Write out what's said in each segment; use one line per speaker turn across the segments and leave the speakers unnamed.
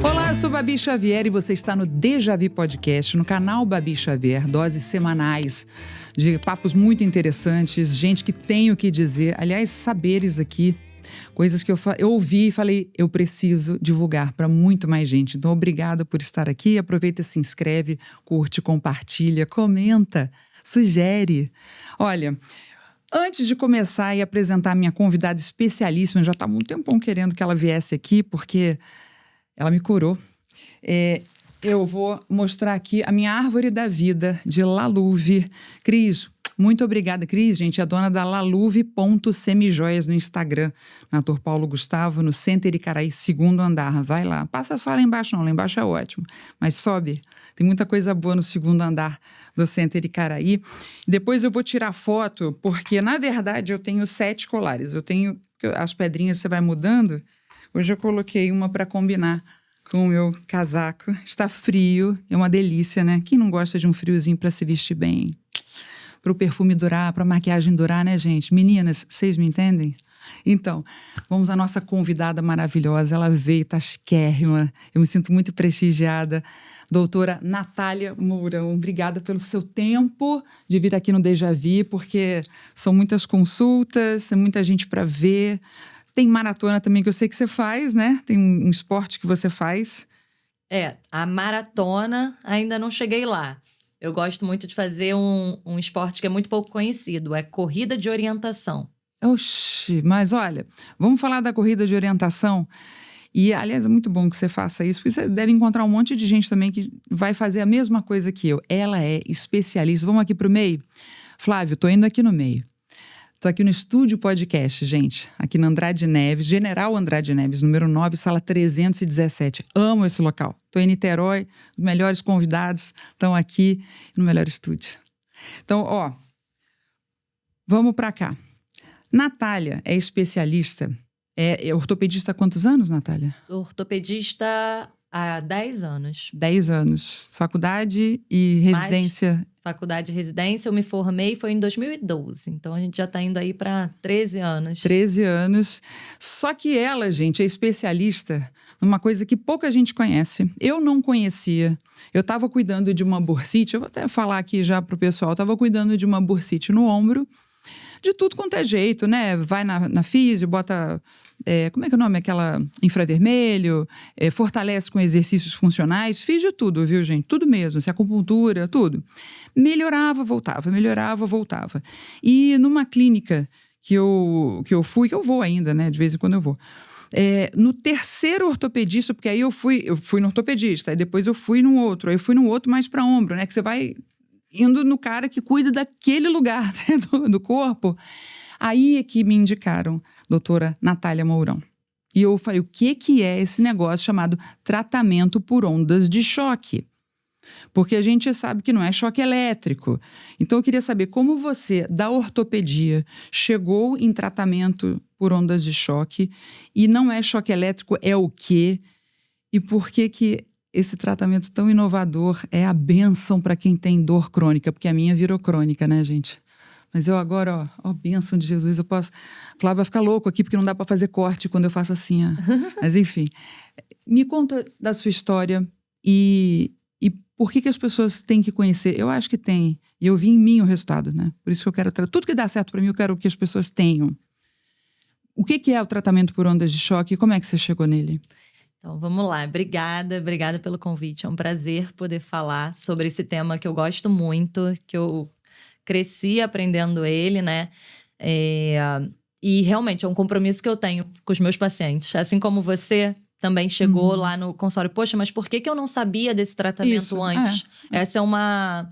Olá, eu sou Babi Xavier e você está no Déjà Vu Podcast, no canal Babi Xavier, doses semanais de papos muito interessantes, gente que tem o que dizer, aliás, saberes aqui, coisas que eu ouvi e falei, eu preciso divulgar para muito mais gente. Então, obrigada por estar aqui, aproveita, se inscreve, curte, compartilha, comenta, sugere. Olha, antes de começar e apresentar a minha convidada especialíssima, eu já estava um tempão querendo que ela viesse aqui, porque ela me curou. Eu vou mostrar aqui a minha árvore da vida de Laluve. Cris, muito obrigada. Cris, gente, é dona da laluve.semijoias no Instagram, na Dr. Paulo Gustavo, no Center Icaraí, 2º andar. Vai lá. Passa só lá embaixo, não. Lá embaixo é ótimo. Mas sobe. Tem muita coisa boa no 2º andar do Center Icaraí. Depois eu vou tirar foto, porque, na verdade, eu tenho 7 colares. Eu tenho as pedrinhas, você vai mudando. Hoje eu coloquei uma para combinar com o meu casaco. Está frio, é uma delícia, né? Quem não gosta de um friozinho para se vestir bem? Para o perfume durar, para a maquiagem durar, né, gente? Meninas, vocês me entendem? Então, vamos à nossa convidada maravilhosa. Ela veio, tá chiquérrima. Eu me sinto muito prestigiada. Doutora Natália Mourão, obrigada pelo seu tempo de vir aqui no Déjà Vu, porque são muitas consultas, é muita gente para ver. Tem maratona também, que eu sei que você faz, né? Tem um esporte que você faz.
A maratona ainda não cheguei lá. Eu gosto muito de fazer um esporte que é muito pouco conhecido, é corrida de orientação.
Oxi, mas olha, vamos falar da corrida de orientação. E, aliás, é muito bom que você faça isso, porque você deve encontrar um monte de gente também que vai fazer a mesma coisa que eu. Ela é especialista. Vamos aqui pro meio? Flávio, tô indo aqui no meio. Tô aqui no Estúdio Podcast, gente, aqui na Andrade Neves, General Andrade Neves, número 9, sala 317. Amo esse local. Tô em Niterói, os melhores convidados estão aqui no melhor estúdio. Então, vamos para cá. Natália é especialista, é ortopedista há quantos anos, Natália?
Ortopedista há 10 anos.
10 anos. Faculdade e residência?
Faculdade e residência, eu me formei, foi em 2012. Então, a gente já está indo aí para 13 anos.
13 anos. Só que ela, gente, é especialista numa coisa que pouca gente conhece. Eu não conhecia. Eu estava cuidando de uma bursite, eu vou até falar aqui já para o pessoal, estava cuidando de uma bursite no ombro, de tudo quanto é jeito, né? Vai na físio, bota, como é que é o nome? Aquela infravermelho, fortalece com exercícios funcionais. Fiz de tudo, viu, gente? Tudo mesmo, assim, acupuntura, tudo. Melhorava, voltava, melhorava, voltava. E numa clínica que eu fui, que eu vou ainda, né? De vez em quando eu vou. No terceiro ortopedista, porque aí eu fui no ortopedista, aí depois eu fui num outro, aí eu fui num outro mais para ombro, né? Que você vai indo no cara que cuida daquele lugar, né, do corpo. Aí é que me indicaram, doutora Natália Mourão. E eu falei, o que é esse negócio chamado tratamento por ondas de choque? Porque a gente sabe que não é choque elétrico. Então eu queria saber como você, da ortopedia, chegou em tratamento por ondas de choque e não é choque elétrico, é o quê? E por que esse tratamento tão inovador é a bênção para quem tem dor crônica, porque a minha virou crônica, né, gente? Mas eu agora, bênção de Jesus, eu posso... Flávio vai ficar louco aqui, porque não dá para fazer corte quando eu faço assim, Mas, enfim, me conta da sua história e por que as pessoas têm que conhecer. Eu acho que tem, e eu vi em mim o resultado, né? Por isso que eu quero... Tudo que dá certo para mim, eu quero que as pessoas tenham. O que é o tratamento por ondas de choque e como é que você chegou nele?
Então, vamos lá. Obrigada pelo convite. É um prazer poder falar sobre esse tema que eu gosto muito, que eu cresci aprendendo ele, né? E realmente é um compromisso que eu tenho com os meus pacientes. Assim como você também chegou lá no consultório, poxa, mas por que eu não sabia desse tratamento antes? Essa é uma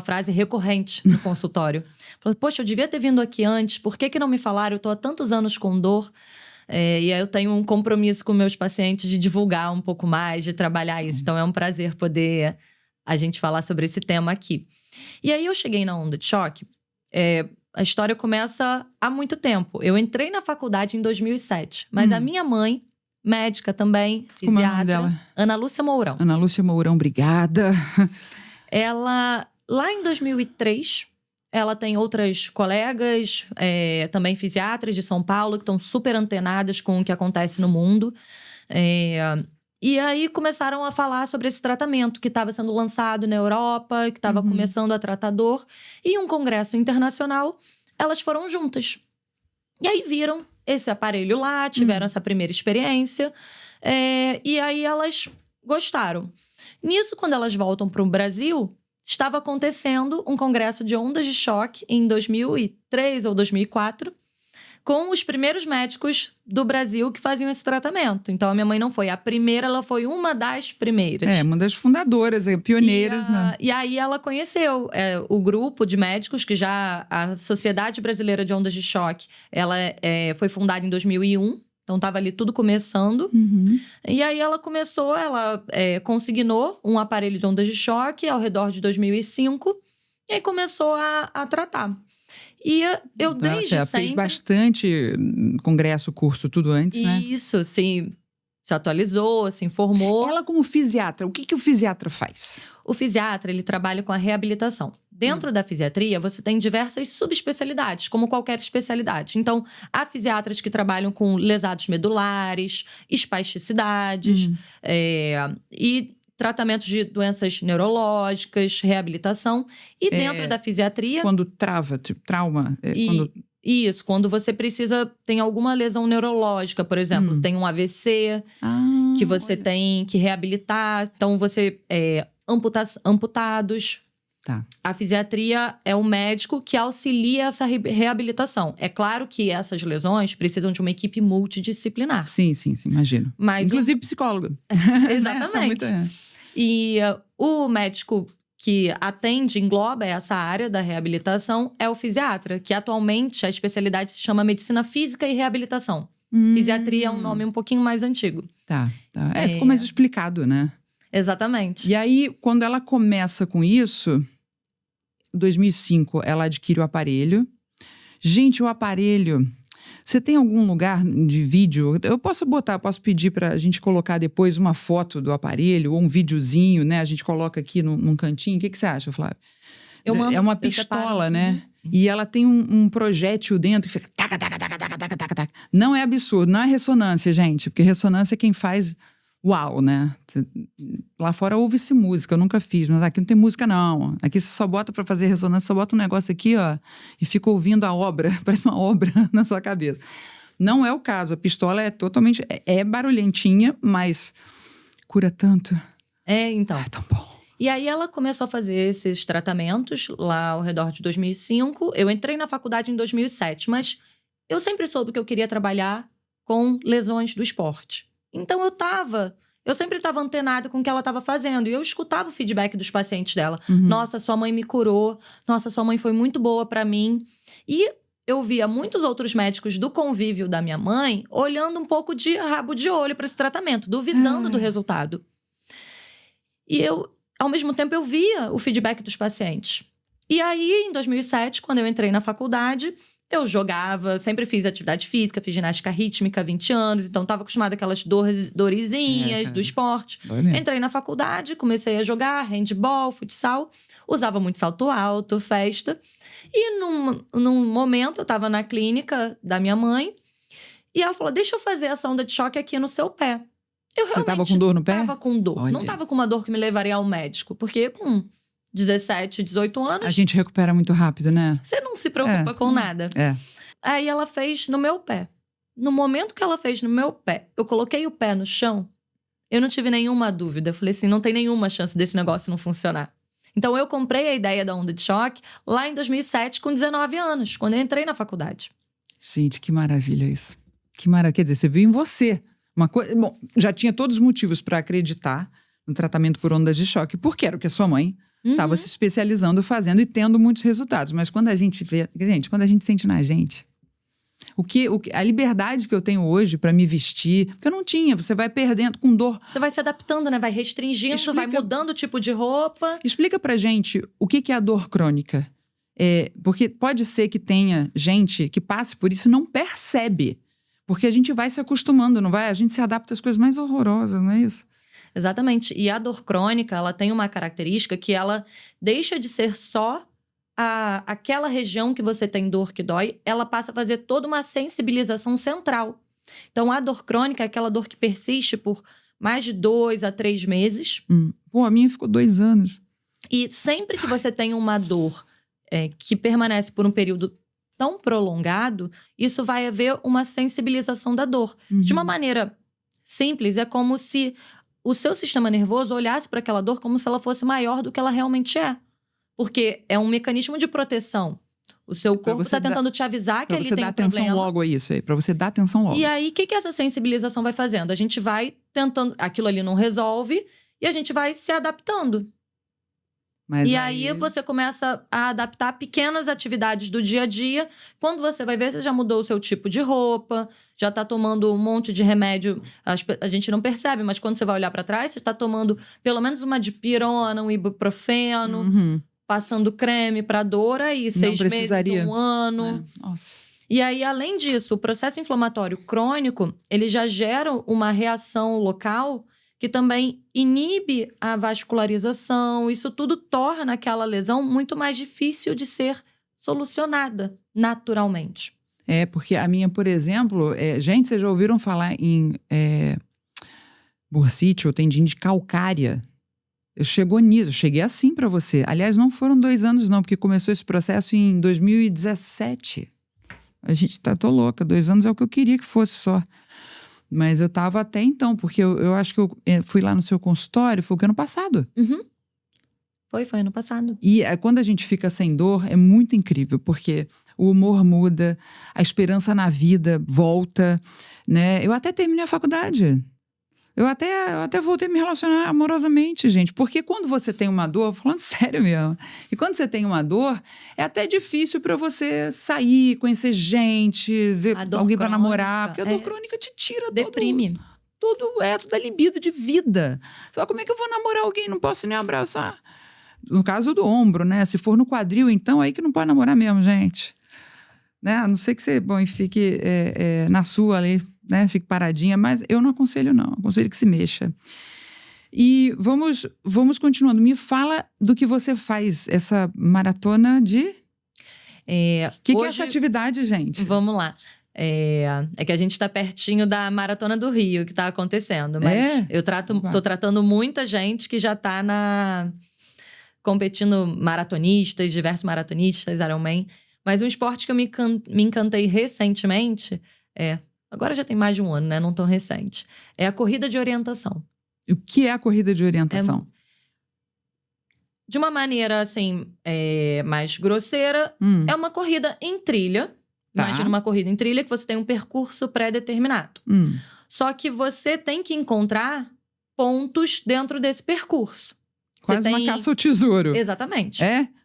frase recorrente no consultório. Poxa, eu devia ter vindo aqui antes, por que não me falaram? Eu tô há tantos anos com dor. E aí eu tenho um compromisso com meus pacientes de divulgar um pouco mais, de trabalhar isso. Então é um prazer poder a gente falar sobre esse tema aqui. E aí eu cheguei na onda de choque. A história começa há muito tempo. Eu entrei na faculdade em 2007. Mas a minha mãe, médica também,
fisiatra. Como é o nome dela?
Ana Lúcia Mourão.
Ana Lúcia Mourão, obrigada.
Ela, lá em 2003... ela tem outras colegas, também fisiatras de São Paulo, que estão super antenadas com o que acontece no mundo. E aí começaram a falar sobre esse tratamento que estava sendo lançado na Europa, que estava começando a tratar dor. E em um congresso internacional, elas foram juntas. E aí viram esse aparelho lá, tiveram essa primeira experiência. E aí elas gostaram. Nisso, quando elas voltam para o Brasil, estava acontecendo um congresso de ondas de choque em 2003 ou 2004, com os primeiros médicos do Brasil que faziam esse tratamento. Então, a minha mãe não foi a primeira, ela foi uma das primeiras.
Uma das fundadoras, pioneiras, né?
E aí ela conheceu o grupo de médicos, que já a Sociedade Brasileira de Ondas de Choque, ela foi fundada em 2001. Então, estava ali tudo começando. E aí, ela consignou um aparelho de ondas de choque ao redor de 2005. E aí, começou a tratar. E eu, desde
ela
sempre...
fez bastante congresso, curso, tudo antes, né?
Isso, se atualizou, se informou.
Ela, como fisiatra, o que o fisiatra faz?
O fisiatra, ele trabalha com a reabilitação. Dentro da fisiatria, você tem diversas subespecialidades, como qualquer especialidade. Então, há fisiatras que trabalham com lesados medulares, espasticidades, e tratamentos de doenças neurológicas, reabilitação. E dentro da fisiatria...
Quando trava, tipo, trauma...
Isso, quando você tem alguma lesão neurológica, por exemplo, tem um AVC, que você tem que reabilitar. Então, você... amputados...
Tá.
A fisiatria é o médico que auxilia essa reabilitação. É claro que essas lesões precisam de uma equipe multidisciplinar.
Sim, imagino.
Mas
inclusive psicólogo.
Exatamente. E o médico que engloba essa área da reabilitação é o fisiatra, que atualmente a especialidade se chama Medicina Física e Reabilitação. Fisiatria é um nome um pouquinho mais antigo.
Tá. Ficou mais explicado, né?
Exatamente.
E aí, quando ela começa com isso, em 2005, ela adquire o aparelho. Gente, o aparelho... Você tem algum lugar de vídeo? Eu posso pedir pra gente colocar depois uma foto do aparelho ou um videozinho, né? A gente coloca aqui num cantinho. O que você acha, Flávia? É uma pistola, né? E ela tem um projétil dentro que fica... Taca, taca, taca, taca, taca, taca, taca. Não é absurdo, não é ressonância, gente. Porque ressonância é quem faz... Uau, né? Lá fora ouve-se música, eu nunca fiz, mas aqui não tem música, não. Aqui você só bota pra fazer ressonância, só bota um negócio aqui, ó, e fica ouvindo a obra, parece uma obra na sua cabeça. Não é o caso, a pistola é totalmente... É barulhentinha, mas cura tanto.
Então.
É tão bom.
E aí ela começou a fazer esses tratamentos lá ao redor de 2005. Eu entrei na faculdade em 2007, mas eu sempre soube que eu queria trabalhar com lesões do esporte. Então, eu sempre estava antenada com o que ela estava fazendo. E eu escutava o feedback dos pacientes dela. Nossa, sua mãe me curou. Nossa, sua mãe foi muito boa para mim. E eu via muitos outros médicos do convívio da minha mãe olhando um pouco de rabo de olho para esse tratamento, duvidando do resultado. E ao mesmo tempo, eu via o feedback dos pacientes. E aí, em 2007, quando eu entrei na faculdade... Eu jogava, sempre fiz atividade física, fiz ginástica rítmica há 20 anos. Então, estava acostumada com aquelas dorezinhas do esporte. Entrei na faculdade, comecei a jogar handball, futsal. Usava muito salto alto, festa. E num momento, eu estava na clínica da minha mãe. E ela falou, deixa eu fazer essa onda de choque aqui no seu pé.
Você estava com dor no pé?
Estava com dor.
Olha,
não estava com uma dor que me levaria ao médico. Porque com 17, 18 anos...
A gente recupera muito rápido, né?
Você não se preocupa com nada. Aí ela fez no meu pé. No momento que ela fez no meu pé, eu coloquei o pé no chão, eu não tive nenhuma dúvida. Eu falei assim, não tem nenhuma chance desse negócio não funcionar. Então, eu comprei a ideia da onda de choque lá em 2007, com 19 anos, quando eu entrei na faculdade.
Gente, que maravilha isso. Que maravilha. Quer dizer, você viu em você uma coisa... Bom, já tinha todos os motivos para acreditar no tratamento por ondas de choque, porque era o que a sua mãe... Estava se especializando, fazendo e tendo muitos resultados. Mas quando a gente vê... Gente, quando a gente sente na gente... a liberdade que eu tenho hoje para me vestir... Porque eu não tinha. Você vai perdendo com dor.
Você vai se adaptando, né? Vai restringindo, vai mudando o tipo de roupa.
Explica pra gente o que é a dor crônica. Porque pode ser que tenha gente que passe por isso e não percebe. Porque a gente vai se acostumando, não vai? A gente se adapta às coisas mais horrorosas, não é isso?
Exatamente. E a dor crônica, ela tem uma característica que ela deixa de ser só aquela região que você tem dor que dói, ela passa a fazer toda uma sensibilização central. Então, a dor crônica é aquela dor que persiste por mais de 2 a 3 meses.
Pô, a minha ficou 2 anos.
E sempre que você tem uma dor que permanece por um período tão prolongado, isso vai haver uma sensibilização da dor. De uma maneira simples, é como se o seu sistema nervoso olhasse para aquela dor como se ela fosse maior do que ela realmente é. Porque é um mecanismo de proteção. O seu corpo está tentando te avisar que ali tem um problema. Pra você dar
atenção logo a isso aí, pra você dar atenção logo.
E aí, o que essa sensibilização vai fazendo? A gente vai tentando... Aquilo ali não resolve e a gente vai se adaptando. E aí você começa a adaptar pequenas atividades do dia a dia. Quando você vai ver, você já mudou o seu tipo de roupa, já tá tomando um monte de remédio. A gente não percebe, mas quando você vai olhar para trás, você tá tomando pelo menos uma dipirona, um ibuprofeno, passando creme para dor aí, 6 meses, 1 ano.
Nossa.
E aí, além disso, o processo inflamatório crônico, ele já gera uma reação local que também inibe a vascularização. Isso tudo torna aquela lesão muito mais difícil de ser solucionada naturalmente.
Porque a minha, por exemplo... gente, vocês já ouviram falar em bursite ou tendinite de calcária? Eu cheguei assim pra você. Aliás, não foram 2 anos não, porque começou esse processo em 2017. A gente tô louca, 2 anos é o que eu queria que fosse só. Mas eu tava até então, porque eu acho que eu fui lá no seu consultório, foi o ano passado.
Foi ano passado.
E quando a gente fica sem dor, é muito incrível, porque o humor muda, a esperança na vida volta, né? Eu até terminei a faculdade. Eu até voltei a me relacionar amorosamente, gente. Porque quando você tem uma dor, falando sério mesmo, e quando você tem uma dor, é até difícil pra você sair, conhecer gente, ver alguém pra namorar. Porque a dor crônica te tira
deprime.
toda a libido de vida. Você fala, como é que eu vou namorar alguém? Não posso nem abraçar. No caso do ombro, né? Se for no quadril, então, aí que não pode namorar mesmo, gente. Né? A não ser que você fique na sua ali, né? Fique paradinha, mas eu não aconselho, não. Aconselho que se mexa. E vamos continuando. Me fala do que você faz, essa maratona de... que é essa atividade, gente?
Vamos lá. É que a gente está pertinho da Maratona do Rio, que está acontecendo. Mas eu tô tratando muita gente que já está competindo maratonistas, diversos maratonistas, Ironman. Mas um esporte que eu me encantei recentemente agora já tem mais de 1 ano, né? Não tão recente. É a corrida de orientação.
O que é a corrida de orientação?
De uma maneira, assim, mais grosseira, é uma corrida em trilha.
Tá.
Imagina uma corrida em trilha que você tem um percurso pré-determinado. Só que você tem que encontrar pontos dentro desse percurso.
Quase uma caça ao tesouro.
Exatamente.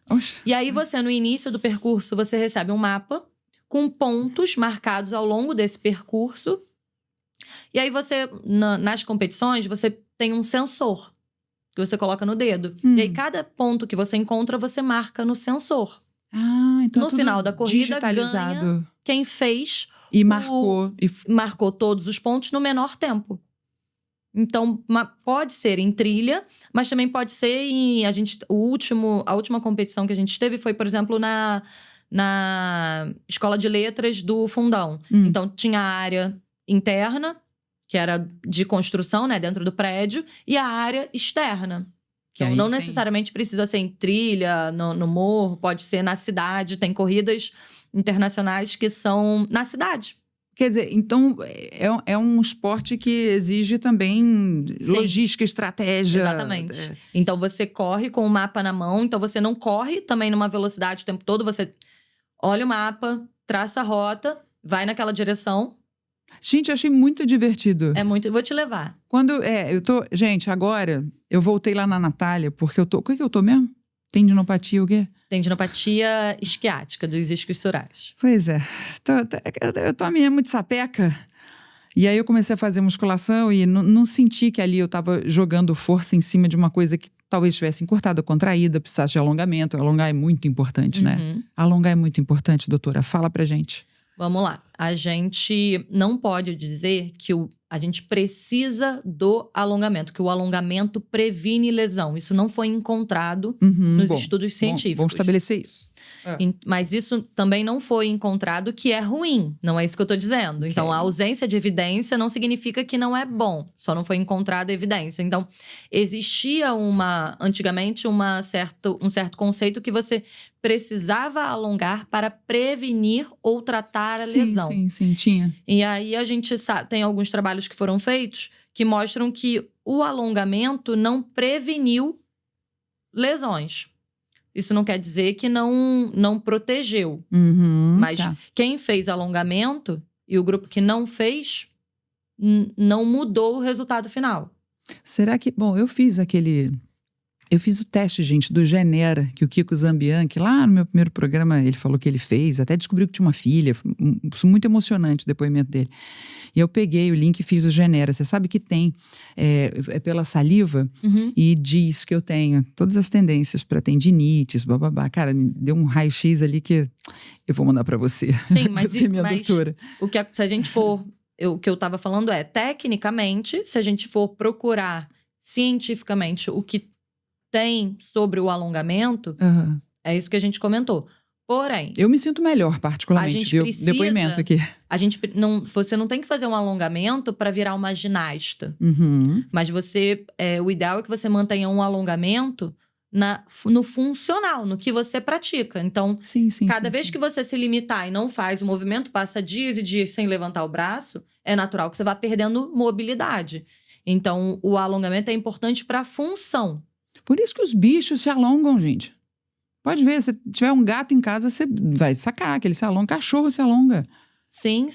Oxe.
E aí você, no início do percurso, você recebe um mapa com pontos marcados ao longo desse percurso. E aí você, nas competições, você tem um sensor que você coloca no dedo. E aí cada ponto que você encontra, você marca no sensor.
Então
no final da corrida, ganha quem fez
e marcou.
Marcou todos os pontos no menor tempo. Então, pode ser em trilha, mas também pode ser em... A última competição que a gente teve foi, por exemplo, na Escola de Letras do Fundão. Então, tinha a área interna, que era de construção, né, dentro do prédio, e a área externa. Então, não necessariamente precisa ser em trilha, no morro, pode ser na cidade. Tem corridas internacionais que são na cidade.
Quer dizer, então, é um esporte que exige também logística, estratégia.
Exatamente. Então, você corre com o mapa na mão. Então, você não corre também numa velocidade o tempo todo. Você olha o mapa, traça a rota, vai naquela direção.
Gente, eu achei muito divertido.
É muito... Vou te levar.
Gente, agora, eu voltei lá na Natália, porque eu tô... O que eu tô mesmo? Tendinopatia o quê?
Tendinopatia isquiática dos isquios surais.
Pois é. Eu tô mesmo de sapeca. E aí eu comecei a fazer musculação e não senti que ali eu tava jogando força em cima de uma coisa que talvez tivesse encurtado, contraída, precisasse de alongamento. Alongar é muito importante, né? Alongar é muito importante, doutora. Fala pra gente.
Vamos lá. A gente não pode dizer que a gente precisa do alongamento, que o alongamento previne lesão. Isso não foi encontrado nos estudos científicos.
Vamos estabelecer isso.
Mas isso também não foi encontrado, que é ruim. Não é isso que eu tô dizendo. Okay. Então, a ausência de evidência não significa que não é bom. Só não foi encontrada evidência. Então, existia antigamente um certo conceito que você precisava alongar para prevenir ou tratar a lesão.
Sim, tinha.
E aí, a gente tem alguns trabalhos que foram feitos que mostram que o alongamento não preveniu lesões. Isso não quer dizer que não protegeu. Mas quem fez alongamento e o grupo que não fez, não mudou o resultado final.
Será que... Bom, eu fiz o teste, gente, do Genera, que o Kiko Zambianchi, lá no meu primeiro programa, ele falou que ele fez, até descobriu que tinha uma filha. Muito emocionante o depoimento dele. E eu peguei o link e fiz o Genera. Você sabe que tem, é pela saliva, e diz que eu tenho todas as tendências para tendinites, bababá. Cara, me deu um raio-x ali que eu vou mandar para você.
Sim, mas,
você é minha doutora.
Se a gente for... O que eu estava falando tecnicamente, se a gente for procurar cientificamente o que tem sobre o alongamento, é isso que a gente comentou. Porém...
Eu me sinto melhor, particularmente, viu? Depoimento aqui.
Você não tem que fazer um alongamento para virar uma ginasta. Mas o ideal é que você mantenha um alongamento no funcional, no que você pratica. Então, cada vez que você se limitar e não faz o movimento, passa dias e dias sem levantar o braço, é natural que você vá perdendo mobilidade. Então, o alongamento é importante para a função.
Por isso que os bichos se alongam, gente. Pode ver, se tiver um gato em casa, você vai sacar que ele se alonga. Cachorro se alonga.
Sim.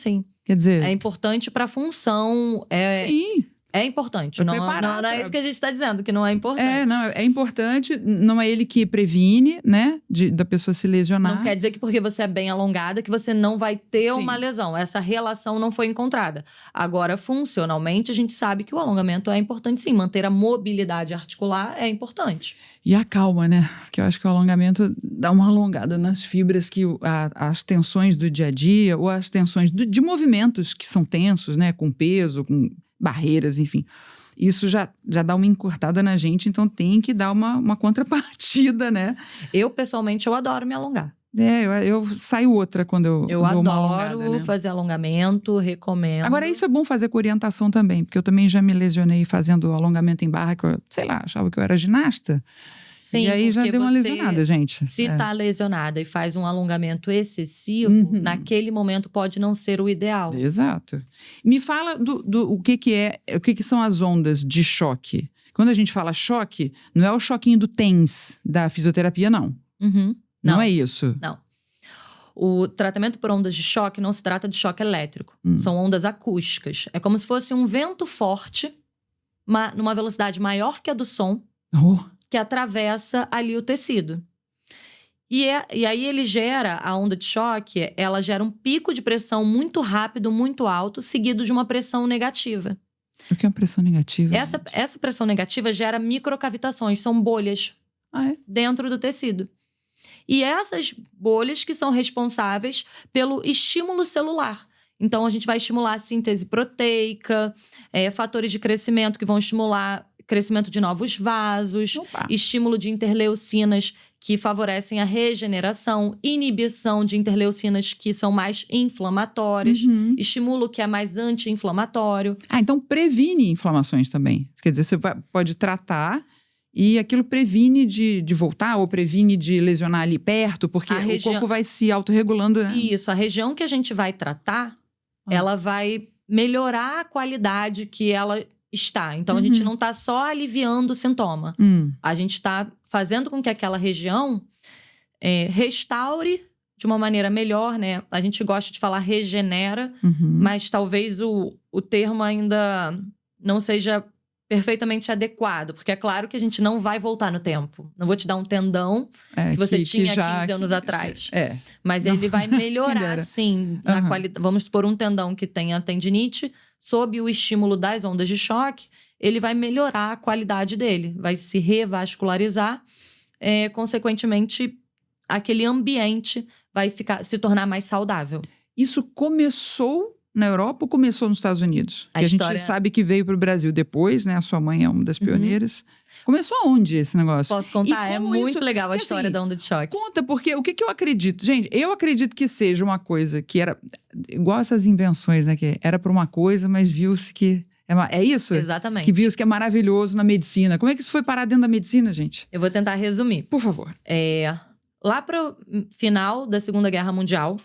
Quer dizer...
É importante para a função.
Sim.
É importante. Não é isso que a gente está dizendo, que não é importante.
É importante. Não é ele que previne, né? Da pessoa se lesionar.
Não quer dizer que porque você é bem alongada, que você não vai ter uma lesão. Essa relação não foi encontrada. Agora, funcionalmente, a gente sabe que o alongamento é importante, sim. Manter a mobilidade articular é importante.
E a calma, né? Que eu acho que o alongamento dá uma alongada nas fibras que as tensões do dia a dia, ou as tensões de movimentos que são tensos, né? Com peso, com barreiras, enfim. Isso já dá uma encurtada na gente, então tem que dar uma contrapartida, né?
Pessoalmente, eu adoro me alongar.
Eu saio outra quando eu dou uma alongada, né?
Eu adoro fazer alongamento, recomendo.
Agora, isso é bom fazer com orientação também, porque eu também já me lesionei fazendo alongamento em barra, que eu, sei lá, achava que eu era ginasta.
Sim,
e aí já deu uma lesionada, gente.
Se tá lesionada e faz um alongamento excessivo, naquele momento pode não ser o ideal.
Exato. Me fala o que são as ondas de choque. Quando a gente fala choque, não é o choquinho do TENS da fisioterapia, não. Não é isso.
Não. O tratamento por ondas de choque não se trata de choque elétrico. São ondas acústicas. É como se fosse um vento forte, numa velocidade maior que a do som, que atravessa ali o tecido. E aí ele a onda de choque, ela gera um pico de pressão muito rápido, muito alto, seguido de uma pressão negativa.
O que é uma pressão negativa?
Essa pressão negativa gera microcavitações, são bolhas dentro do tecido. E essas bolhas que são responsáveis pelo estímulo celular. Então, a gente vai estimular a síntese proteica, fatores de crescimento que vão estimular crescimento de novos vasos, estímulo de interleucinas que favorecem a regeneração, inibição de interleucinas que são mais inflamatórias, estímulo que é mais anti-inflamatório.
Então previne inflamações também. Quer dizer, você pode tratar e aquilo previne de voltar ou previne de lesionar ali perto, porque o corpo vai se autorregulando, né?
Isso, a região que a gente vai tratar, ela vai melhorar a qualidade que ela está. Então, a gente não está só aliviando o sintoma. A gente está fazendo com que aquela região restaure de uma maneira melhor, né? A gente gosta de falar regenera, mas talvez o termo ainda não seja perfeitamente adequado. Porque é claro que a gente não vai voltar no tempo. Não vou te dar um tendão que você tinha 15 anos atrás. Mas ele vai melhorar, sim, na qualidade. Vamos supor um tendão que tenha tendinite, sob o estímulo das ondas de choque, ele vai melhorar a qualidade dele. Vai se revascularizar. Consequentemente, aquele ambiente vai se tornar mais saudável.
Isso começou na Europa ou começou nos Estados Unidos?
A
Que
história-
a gente sabe que veio para o Brasil depois, né? A sua mãe é uma das pioneiras. Começou aonde esse negócio?
Posso contar?
E
É
como
muito
isso-
legal a
porque,
história
assim,
da onda de choque.
Conta, porque o que, que eu acredito? Gente, eu acredito que seja uma coisa que era... Igual essas invenções, né? Que era para uma coisa, mas viu-se que... É isso?
Exatamente.
Que viu-se que é maravilhoso na medicina. Como é que isso foi parar dentro da medicina, gente?
Eu vou tentar resumir.
Por favor.
Lá pro final da Segunda Guerra Mundial,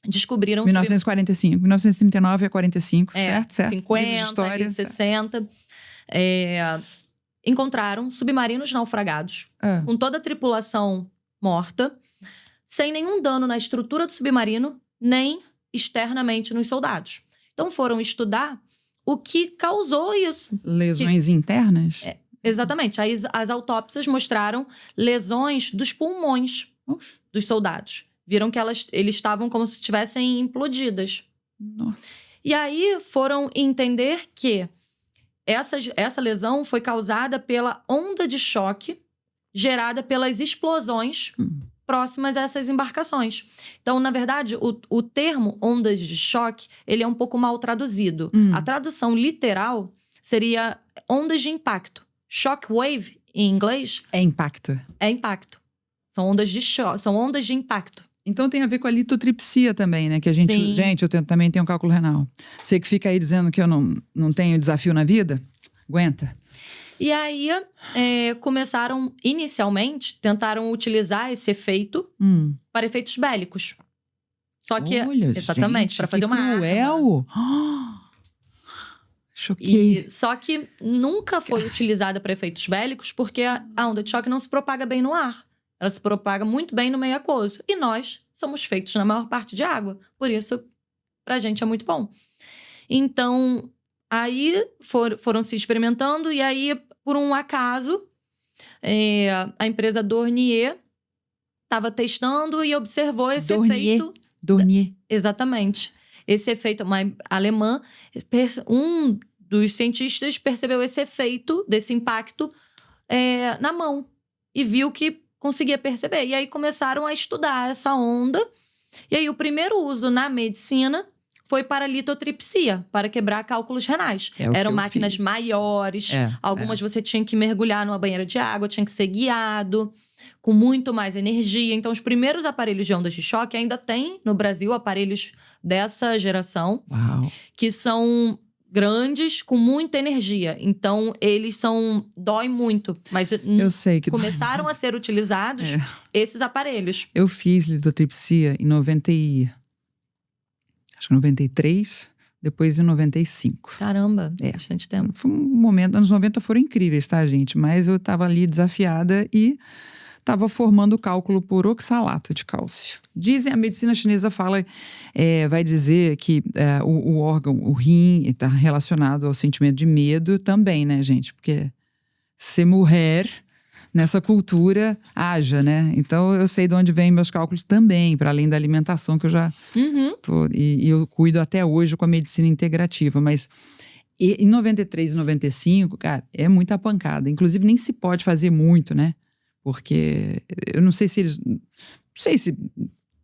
descobriram...
1945. 1939 a 45, certo?
50,
Livro de história,
ali,
certo.
60. Encontraram submarinos naufragados,
Ah,
com toda a tripulação morta, sem nenhum dano na estrutura do submarino, nem externamente nos soldados. Então foram estudar o que causou isso.
lesões internas?
Exatamente. Aí as autópsias mostraram lesões dos pulmões
Oxe,
dos soldados. Viram que eles estavam como se estivessem implodidas.
nossa.
E aí foram entender que essa lesão foi causada pela onda de choque gerada pelas explosões próximas a essas embarcações. Então, na verdade, o termo ondas de choque, ele é um pouco mal traduzido. A tradução literal seria ondas de impacto. Shockwave, em inglês,
É impacto.
é impacto. São ondas de choque, são ondas de impacto.
Então tem a ver com a litotripsia também, né? Que a gente...
Sim.
Gente, eu também tenho cálculo renal. Você que fica aí dizendo que eu não tenho desafio na vida, aguenta.
E aí, começaram, inicialmente, tentaram utilizar esse efeito para efeitos bélicos. Só que,
Olha,
exatamente,
gente,
para fazer
que
uma arma.
cruel. Choquei.
Só que nunca foi utilizada para efeitos bélicos porque a onda de choque não se propaga bem no ar. Ela se propaga muito bem no meio aquoso. E nós somos feitos na maior parte de água. Por isso, pra gente é muito bom. Então, aí foram se experimentando. E aí, por um acaso, a empresa Dornier estava testando e observou esse efeito.
Dornier.
Exatamente. Esse efeito, uma alemã, um dos cientistas percebeu esse efeito, desse impacto, na mão. E viu que conseguia perceber. E aí começaram a estudar essa onda. E aí o primeiro uso na medicina foi para litotripsia, para quebrar cálculos renais.
É o que
Eram
eu
máquinas
fiz.
maiores.
É,
Algumas você tinha que mergulhar numa banheira de água, tinha que ser guiado, com muito mais energia. Então, os primeiros aparelhos de ondas de choque ainda tem no Brasil aparelhos dessa geração,
Uau.
que são grandes, com muita energia. Então, eles dói muito. Mas
Eu sei que...
começaram a ser utilizados esses aparelhos.
Eu fiz litotripsia em 93, depois em 95.
Caramba, bastante tempo.
Foi um momento, anos 90 foram incríveis, tá, gente? Mas eu tava ali desafiada e estava formando cálculo por oxalato de cálcio. Dizem, a medicina chinesa fala, vai dizer que o órgão, o rim, está relacionado ao sentimento de medo também, né, gente? Porque ser mulher nessa cultura haja, né? Então eu sei de onde vêm meus cálculos também, para além da alimentação que eu já tô, e eu cuido até hoje com a medicina integrativa, mas em 93 e 95, cara, é muita pancada. Inclusive nem se pode fazer muito, né? Porque eu não sei se eles... Não sei se...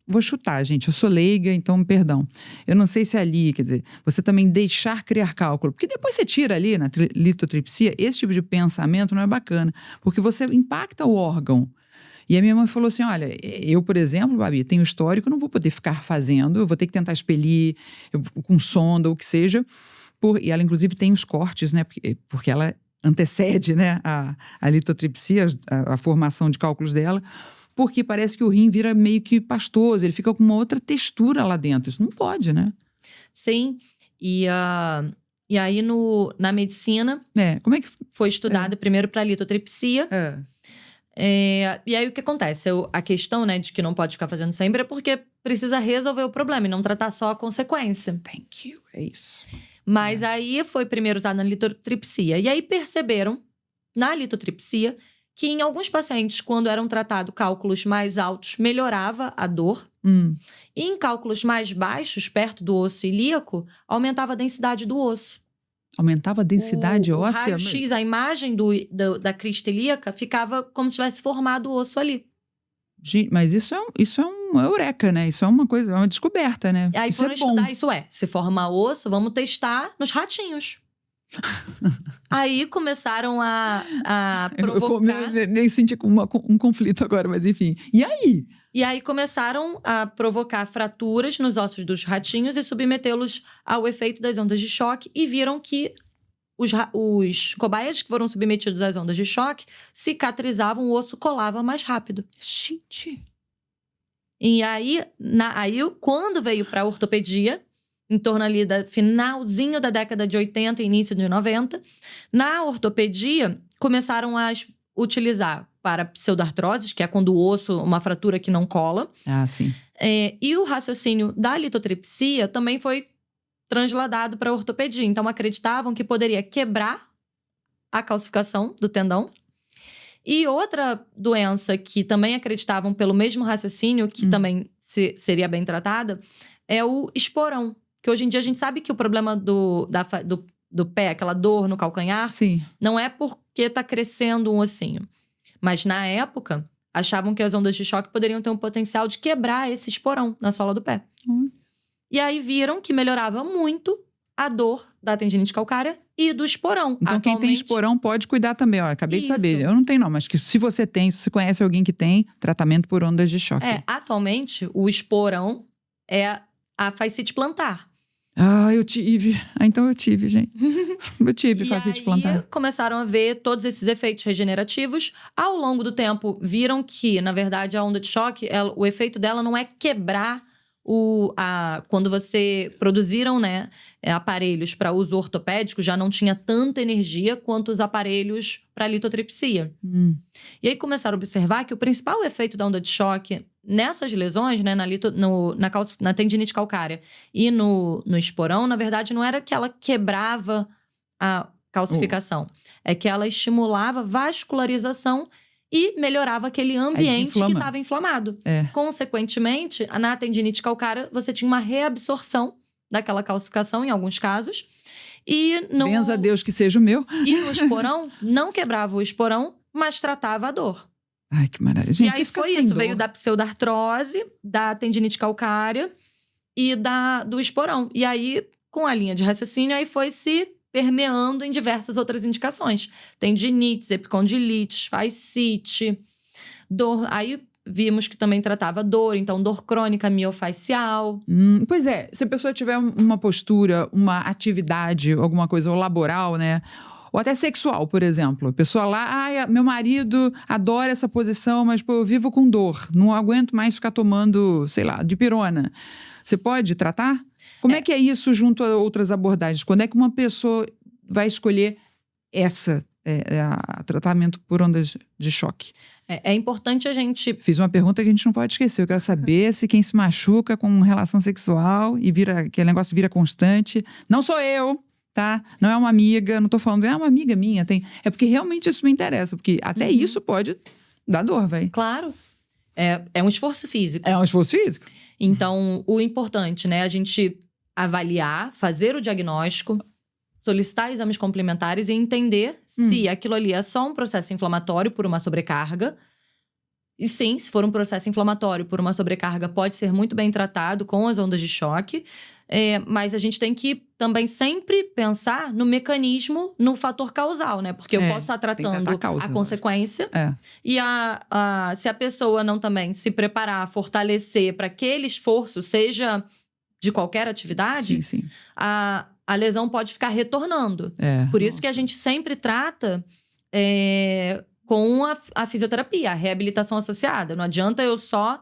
Vou chutar, gente. Eu sou leiga, então perdão. Eu não sei se ali, quer dizer, você também deixar criar cálculo. Porque depois você tira ali na litotripsia, esse tipo de pensamento não é bacana. Porque você impacta o órgão. E a minha mãe falou assim, olha, eu, por exemplo, Babi, tenho histórico, eu não vou poder ficar fazendo, eu vou ter que tentar expelir com sonda ou o que seja. E ela, inclusive, tem os cortes, né? Porque ela antecede, né, a litotripsia, a formação de cálculos dela, porque parece que o rim vira meio que pastoso, ele fica com uma outra textura lá dentro. Isso não pode, né?
Sim. E aí, na medicina,
Como é que...
foi estudado primeiro para litotripsia. E aí, o que acontece? A questão, né, de que não pode ficar fazendo sempre é porque precisa resolver o problema e não tratar só a consequência.
Thank you. É isso.
Mas aí foi primeiro usado na litotripsia. E aí perceberam, na litotripsia, que em alguns pacientes, quando eram tratados cálculos mais altos, melhorava a dor. E em cálculos mais baixos, perto do osso ilíaco, aumentava a densidade do osso.
Aumentava a densidade
o
óssea?
raio-x, a imagem da crista ilíaca, ficava como se tivesse formado o osso ali.
Gente, mas isso é um eureka, né? Isso é uma coisa, é uma descoberta, né?
E aí
isso
foram
é bom.
estudar, isso se forma osso, vamos testar nos ratinhos. Aí começaram a provocar...
Eu nem senti um conflito agora, mas enfim. E aí?
E aí começaram a provocar fraturas nos ossos dos ratinhos e submetê-los ao efeito das ondas de choque e viram que os cobaias que foram submetidos às ondas de choque cicatrizavam, o osso colava mais rápido.
Gente!
E aí quando veio para a ortopedia, em torno ali da finalzinho da década de 80 e início de 90, na ortopedia começaram a utilizar para pseudartroses, que é quando o osso, uma fratura que não cola.
Ah, sim.
E o raciocínio da litotripsia também foi transladado para a ortopedia. Então, acreditavam que poderia quebrar a calcificação do tendão. E outra doença que também acreditavam pelo mesmo raciocínio, que também seria bem tratada, é o esporão. Que hoje em dia a gente sabe que o problema do pé, aquela dor no calcanhar,
sim,
não é porque está crescendo um ossinho. Mas na época, achavam que as ondas de choque poderiam ter um potencial de quebrar esse esporão na sola do pé. E aí viram que melhorava muito a dor da tendinite calcária e do esporão.
Então quem tem esporão pode cuidar também. Ó, acabei de saber. Eu não tenho não, mas que se você conhece alguém que tem, tratamento por ondas de choque.
Atualmente, o esporão é a fascite plantar.
Ah, eu tive. Então eu tive, gente. Eu tive fascite plantar.
E aí começaram a ver todos esses efeitos regenerativos. Ao longo do tempo, viram que, na verdade, a onda de choque, o efeito dela não é quebrar quando você produziram, né, aparelhos para uso ortopédico, já não tinha tanta energia quanto os aparelhos para litotripsia. E aí começaram a observar que o principal efeito da onda de choque nessas lesões, né, na tendinite calcária e no esporão, na verdade, não era que ela quebrava a calcificação. É que ela estimulava vascularização e melhorava aquele ambiente que estava inflamado. Consequentemente, na tendinite calcária, você tinha uma reabsorção daquela calcificação, em alguns casos.
Benza a Deus que seja o meu.
E no esporão, não quebrava o esporão, mas tratava a dor.
Ai, que maravilha. Gente,
e aí foi isso, veio da pseudartrose, da tendinite calcária e do esporão. E aí, com a linha de raciocínio, aí foi se permeando em diversas outras indicações. Tendinites, epicondilites, fascite, dor. Aí vimos que também tratava dor, então dor crônica miofascial.
Pois é, se a pessoa tiver uma postura, uma atividade, alguma coisa, ou laboral, né? Ou até sexual, por exemplo. A pessoa lá, meu marido adora essa posição, mas pô, eu vivo com dor. Não aguento mais ficar tomando, sei lá, dipirona. Você pode tratar? Como é que é isso junto a outras abordagens? Quando é que uma pessoa vai escolher tratamento por ondas de choque?
É importante a gente...
Fiz uma pergunta que a gente não pode esquecer. Eu quero saber se quem se machuca com relação sexual e aquele negócio vira constante. Não sou eu, tá? Não é uma amiga, não tô falando, uma amiga minha. É porque realmente isso me interessa, porque até isso pode dar dor, velho.
Claro. É um esforço físico.
É um esforço físico.
Então, o importante, né? A gente avaliar, fazer o diagnóstico, solicitar exames complementares e entender se aquilo ali é só um processo inflamatório por uma sobrecarga. E sim, se for um processo inflamatório por uma sobrecarga, pode ser muito bem tratado com as ondas de choque. Mas a gente tem que também sempre pensar no mecanismo, no fator causal, né? Porque eu posso estar tratando a consequência. E se a pessoa não também se preparar, fortalecer para aquele esforço, seja de qualquer atividade,
sim.
A lesão pode ficar retornando. Por isso que a gente sempre trata com a fisioterapia, a reabilitação associada. Não adianta eu só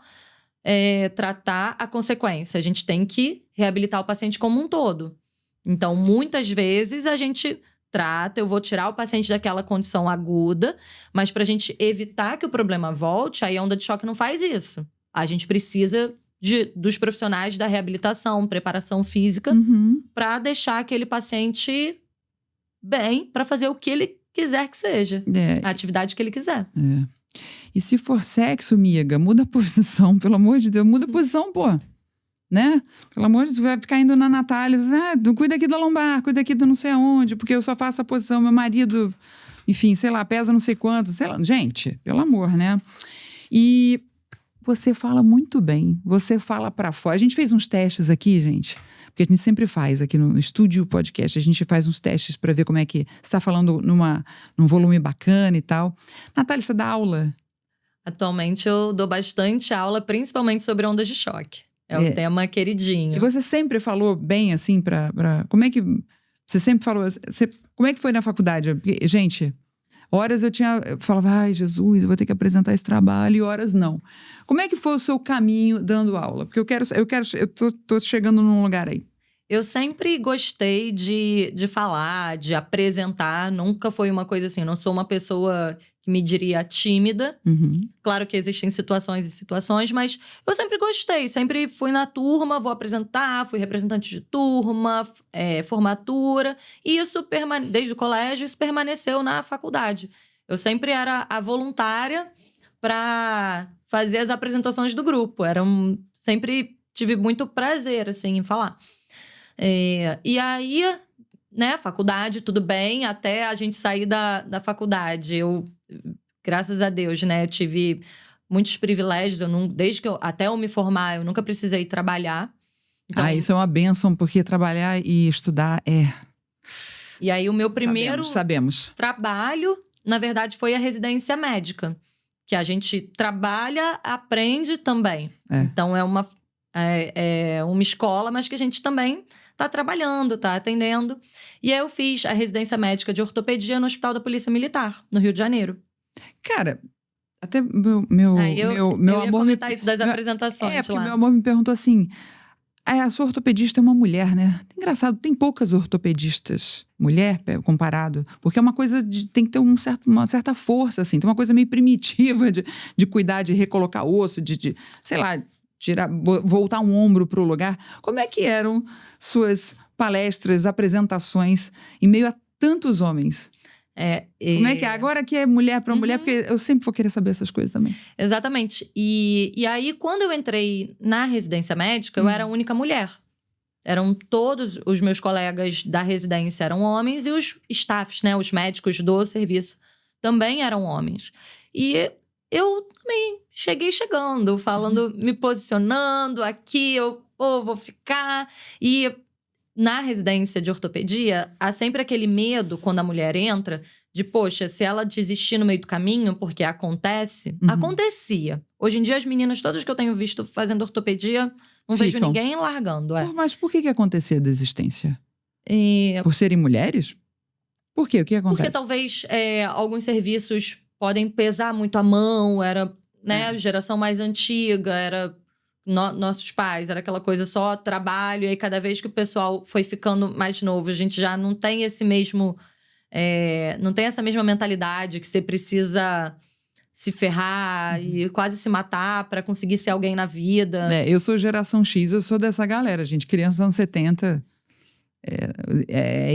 tratar a consequência. A gente tem que reabilitar o paciente como um todo. Então, muitas vezes a gente trata, eu vou tirar o paciente daquela condição aguda, mas para a gente evitar que o problema volte, aí a onda de choque não faz isso. A gente precisa dos profissionais da reabilitação, preparação física, para deixar aquele paciente bem, para fazer o que ele quiser que seja. A atividade que ele quiser.
E se for sexo, miga, muda a posição, pelo amor de Deus, muda a posição, pô. Né? Pelo amor de Deus, vai ficar indo na Natália, cuida aqui da lombar, cuida aqui do não sei aonde, porque eu só faço a posição, meu marido, enfim, sei lá, pesa não sei quanto, sei lá. Gente, pelo amor, né? E você fala muito bem, você fala pra fora. A gente fez uns testes aqui, gente, porque a gente sempre faz aqui no Estúdio Podcast, a gente faz uns testes pra ver como é que você tá falando num volume bacana e tal. Natália, você dá aula?
Atualmente eu dou bastante aula, principalmente sobre ondas de choque. É o tema queridinho.
E você sempre falou bem, assim, como é que... Você sempre falou... como é que foi na faculdade? Porque, gente, horas eu falava, ai, Jesus, eu vou ter que apresentar esse trabalho, e horas não. Como é que foi o seu caminho dando aula? Porque eu tô chegando num lugar aí.
Eu sempre gostei de falar, de apresentar. Nunca foi uma coisa assim, não sou uma pessoa que me diria tímida.
Uhum.
Claro que existem situações e situações, mas eu sempre gostei. Sempre fui na turma, vou apresentar, fui representante de turma, formatura. E isso, desde o colégio, isso permaneceu na faculdade. Eu sempre era a voluntária para fazer as apresentações do grupo. Sempre tive muito prazer, assim, em falar. E aí, né, faculdade, tudo bem, até a gente sair da faculdade. Eu, graças a Deus, né, tive muitos privilégios. Desde que até eu me formar, eu nunca precisei trabalhar. Então,
isso é uma bênção, porque trabalhar e estudar é...
E aí, o meu primeiro
sabemos.
trabalho, na verdade, foi a residência médica. Que a gente trabalha, aprende também. Então, é uma escola, mas que a gente também tá trabalhando, tá atendendo. E aí eu fiz a residência médica de ortopedia no Hospital da Polícia Militar, no Rio de Janeiro.
Cara, até meu
amor...
ia
comentar isso das apresentações
porque
lá.
meu amor me perguntou assim, a sua ortopedista é uma mulher, né? Engraçado, tem poucas ortopedistas mulher comparado, porque é uma coisa tem que ter uma certa força, assim, tem uma coisa meio primitiva de cuidar, de recolocar osso, sei lá, voltar um ombro para o lugar. Como é que eram suas palestras, apresentações em meio a tantos homens? Como é que é? Agora que é mulher para mulher, porque eu sempre vou querer saber essas coisas também.
Exatamente. E aí, quando eu entrei na residência médica, eu era a única mulher. Eram todos os meus colegas da residência eram homens e os staffs, né, os médicos do serviço também eram homens. E eu também cheguei chegando, falando, me posicionando aqui, eu vou ficar. E na residência de ortopedia, há sempre aquele medo quando a mulher entra de, poxa, se ela desistir no meio do caminho, porque acontecia. Hoje em dia, as meninas todas que eu tenho visto fazendo ortopedia, não vejo ninguém largando.
Mas por que acontecia a desistência? Por serem mulheres? Por quê? O que acontece?
Porque talvez alguns serviços podem pesar muito a mão, era, né, geração mais antiga, era nossos pais, era aquela coisa só trabalho, e aí cada vez que o pessoal foi ficando mais novo, a gente já não tem esse mesmo, não tem essa mesma mentalidade que você precisa se ferrar e quase se matar para conseguir ser alguém na vida.
Eu sou geração X, eu sou dessa galera, gente, criança dos anos 70,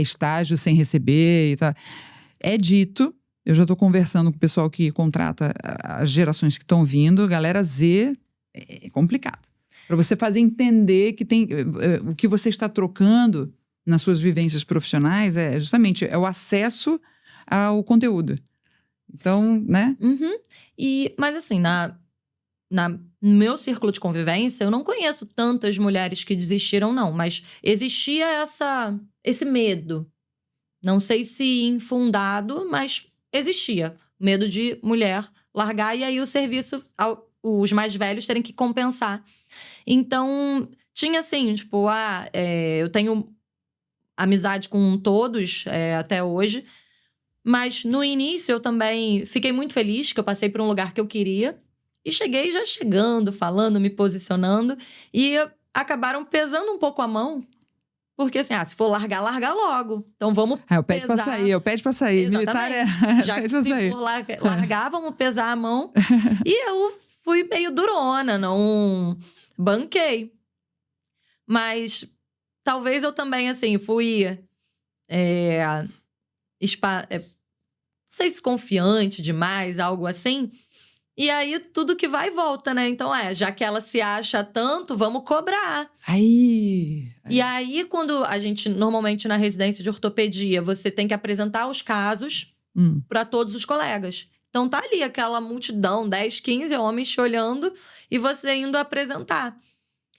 estágio sem receber e tal. É dito... Eu já estou conversando com o pessoal que contrata as gerações que estão vindo. Galera Z é complicado. Para você fazer entender que tem o que você está trocando nas suas vivências profissionais justamente o acesso ao conteúdo. Então, né?
Mas assim, no meu círculo de convivência, eu não conheço tantas mulheres que desistiram, não. Mas existia esse medo. Não sei se infundado, mas... existia medo de mulher largar e aí o serviço, os mais velhos terem que compensar. Então, tinha assim, tipo, eu tenho amizade com todos até hoje, mas no início eu também fiquei muito feliz que eu passei por um lugar que eu queria e cheguei já chegando, falando, me posicionando e acabaram pesando um pouco a mão. Porque assim, se for largar, largar logo. Então vamos pesar.
Eu pede pra sair. Militar
já que se for largar, vamos pesar a mão. E eu fui meio durona, não banquei. Mas talvez eu também, assim, fui... não sei se confiante demais, algo assim. E aí, tudo que vai e volta, né? Então, já que ela se acha tanto, vamos cobrar.
Aí.
E aí, quando a gente, normalmente na residência de ortopedia, você tem que apresentar os casos para todos os colegas. Então tá ali aquela multidão, 10, 15 homens te olhando e você indo apresentar.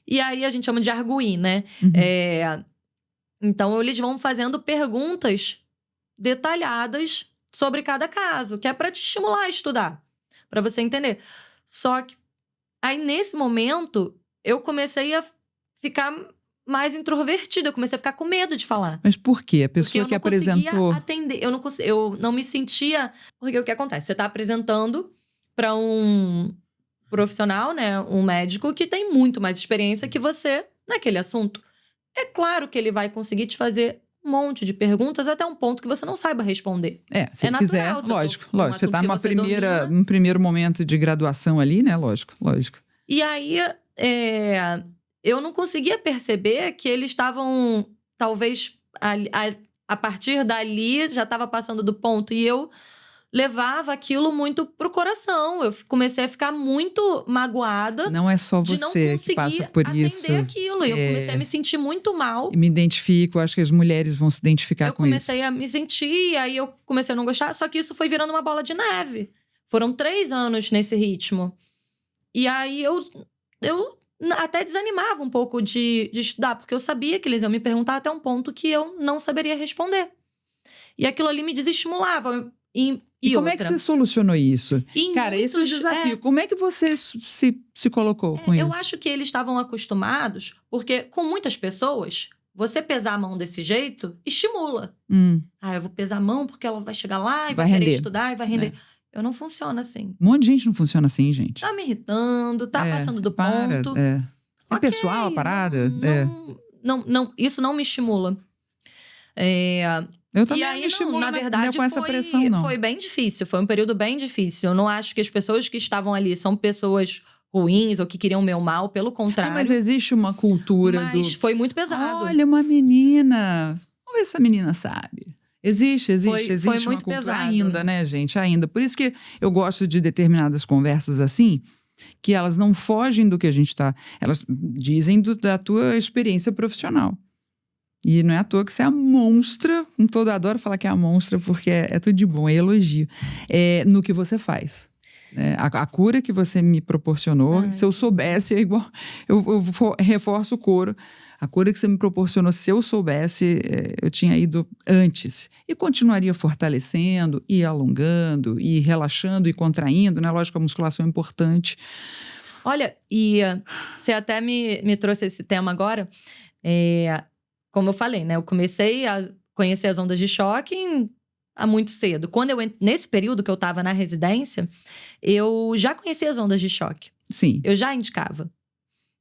E aí a gente chama de arguir, né? Então eles vão fazendo perguntas detalhadas sobre cada caso, que é para te estimular a estudar, para você entender. Só que aí nesse momento eu comecei a ficar mais introvertida, eu comecei a ficar com medo de falar.
Mas por quê? A
Porque
pessoa
eu
que
não conseguia
apresentou...
atender, eu não me sentia... Porque o que acontece? Você tá apresentando para um profissional, né, um médico que tem muito mais experiência que você naquele assunto. É claro que ele vai conseguir te fazer um monte de perguntas até um ponto que você não saiba responder.
Se
É
ele quiser,
natural, se eu tô
lógico.
num
Você tá
assunto que você domina.
num primeiro momento de graduação ali, né? Lógico.
E aí, eu não conseguia perceber que eles estavam, talvez, a partir dali, já estava passando do ponto. E eu levava aquilo muito pro coração. Eu comecei a ficar muito magoada
Não é só
de não
você que passa
conseguir
por
atender
isso.
aquilo. E eu comecei a me sentir muito mal.
Me identifico, acho que as mulheres vão se identificar com isso.
Eu comecei a me sentir, aí eu comecei a não gostar. Só que isso foi virando uma bola de neve. Foram 3 anos nesse ritmo. E aí eu até desanimava um pouco de estudar, porque eu sabia que eles iam me perguntar até um ponto que eu não saberia responder. E aquilo ali me desestimulava.
E como é que você solucionou isso? Cara, esse é o desafio. Como é que você se colocou com isso?
Eu acho que eles estavam acostumados, porque com muitas pessoas, você pesar a mão desse jeito estimula. Eu vou pesar a mão porque ela vai chegar lá e vai querer estudar e vai render. Eu não funciono assim.
Um monte de gente não funciona assim, gente.
Tá me irritando, tá passando do ponto.
É pessoal a parada?
Não, isso não me estimula.
Eu também
e aí,
me estimulo,
na verdade,
com essa pressão, não.
Foi bem difícil. Foi um período bem difícil. Eu não acho que as pessoas que estavam ali são pessoas ruins ou que queriam o meu mal. Pelo contrário.
Mas existe uma cultura
Mas foi muito pesado.
Olha, uma menina. Vamos ver se a menina sabe. Existe
foi muito
uma cultura
pesado.
ainda, né, gente? Ainda. Por isso que eu gosto de determinadas conversas assim, que elas não fogem do que a gente tá... Elas dizem da tua experiência profissional. E não é à toa que você é a monstra, eu adoro falar que é a monstra, porque é tudo de bom, é elogio, no que você faz. A cura que você me proporcionou, se eu soubesse, é igual, eu reforço o coro, a cura que você me proporcionou, se eu soubesse, eu tinha ido antes. E continuaria fortalecendo, e alongando, e relaxando, e contraindo, né? Lógico que a musculação é importante.
Olha, e você até me trouxe esse tema agora, como eu falei, né? Eu comecei a conhecer as ondas de choque há muito cedo. Nesse período que eu estava na residência, eu já conhecia as ondas de choque.
Sim.
Eu já indicava.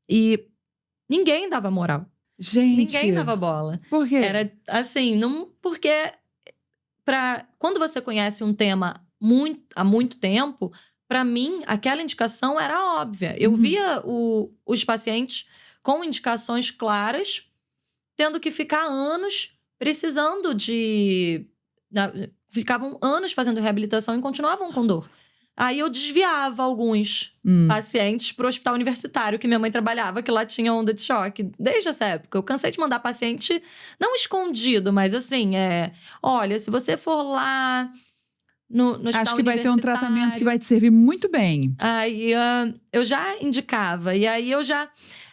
E ninguém dava moral.
Gente.
Ninguém dava bola.
Por quê?
Era assim, porque quando você conhece um tema há muito tempo, para mim, aquela indicação era óbvia. Eu via os pacientes com indicações claras, tendo que ficar anos precisando ficavam anos fazendo reabilitação e continuavam com dor. Aí eu desviava alguns pacientes para o hospital universitário que minha mãe trabalhava, que lá tinha onda de choque. Desde essa época, eu cansei de mandar paciente, não escondido, mas assim, olha, se você for lá no hospital
acho que vai ter um tratamento que vai te servir muito bem.
Aí eu já indicava. E aí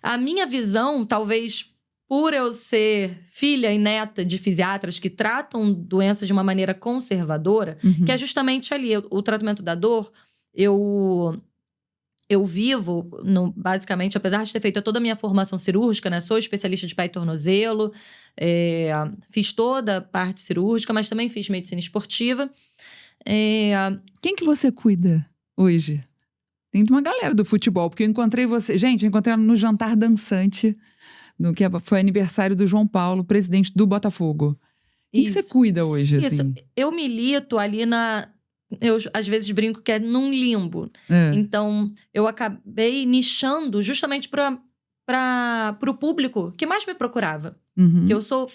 a minha visão, talvez por eu ser filha e neta de fisiatras que tratam doenças de uma maneira conservadora, que é justamente ali, o tratamento da dor, eu vivo, basicamente, apesar de ter feito toda a minha formação cirúrgica, né? Sou especialista de pé e tornozelo, fiz toda a parte cirúrgica, mas também fiz medicina esportiva.
Quem que você cuida hoje? Tem uma galera do futebol, porque eu encontrei você... Gente, eu encontrei ela no jantar dançante, no que foi aniversário do João Paulo, presidente do Botafogo. Quem que você cuida hoje, assim?
Isso, eu milito ali eu, às vezes, brinco que é num limbo. Então, eu acabei nichando justamente para o público que mais me procurava.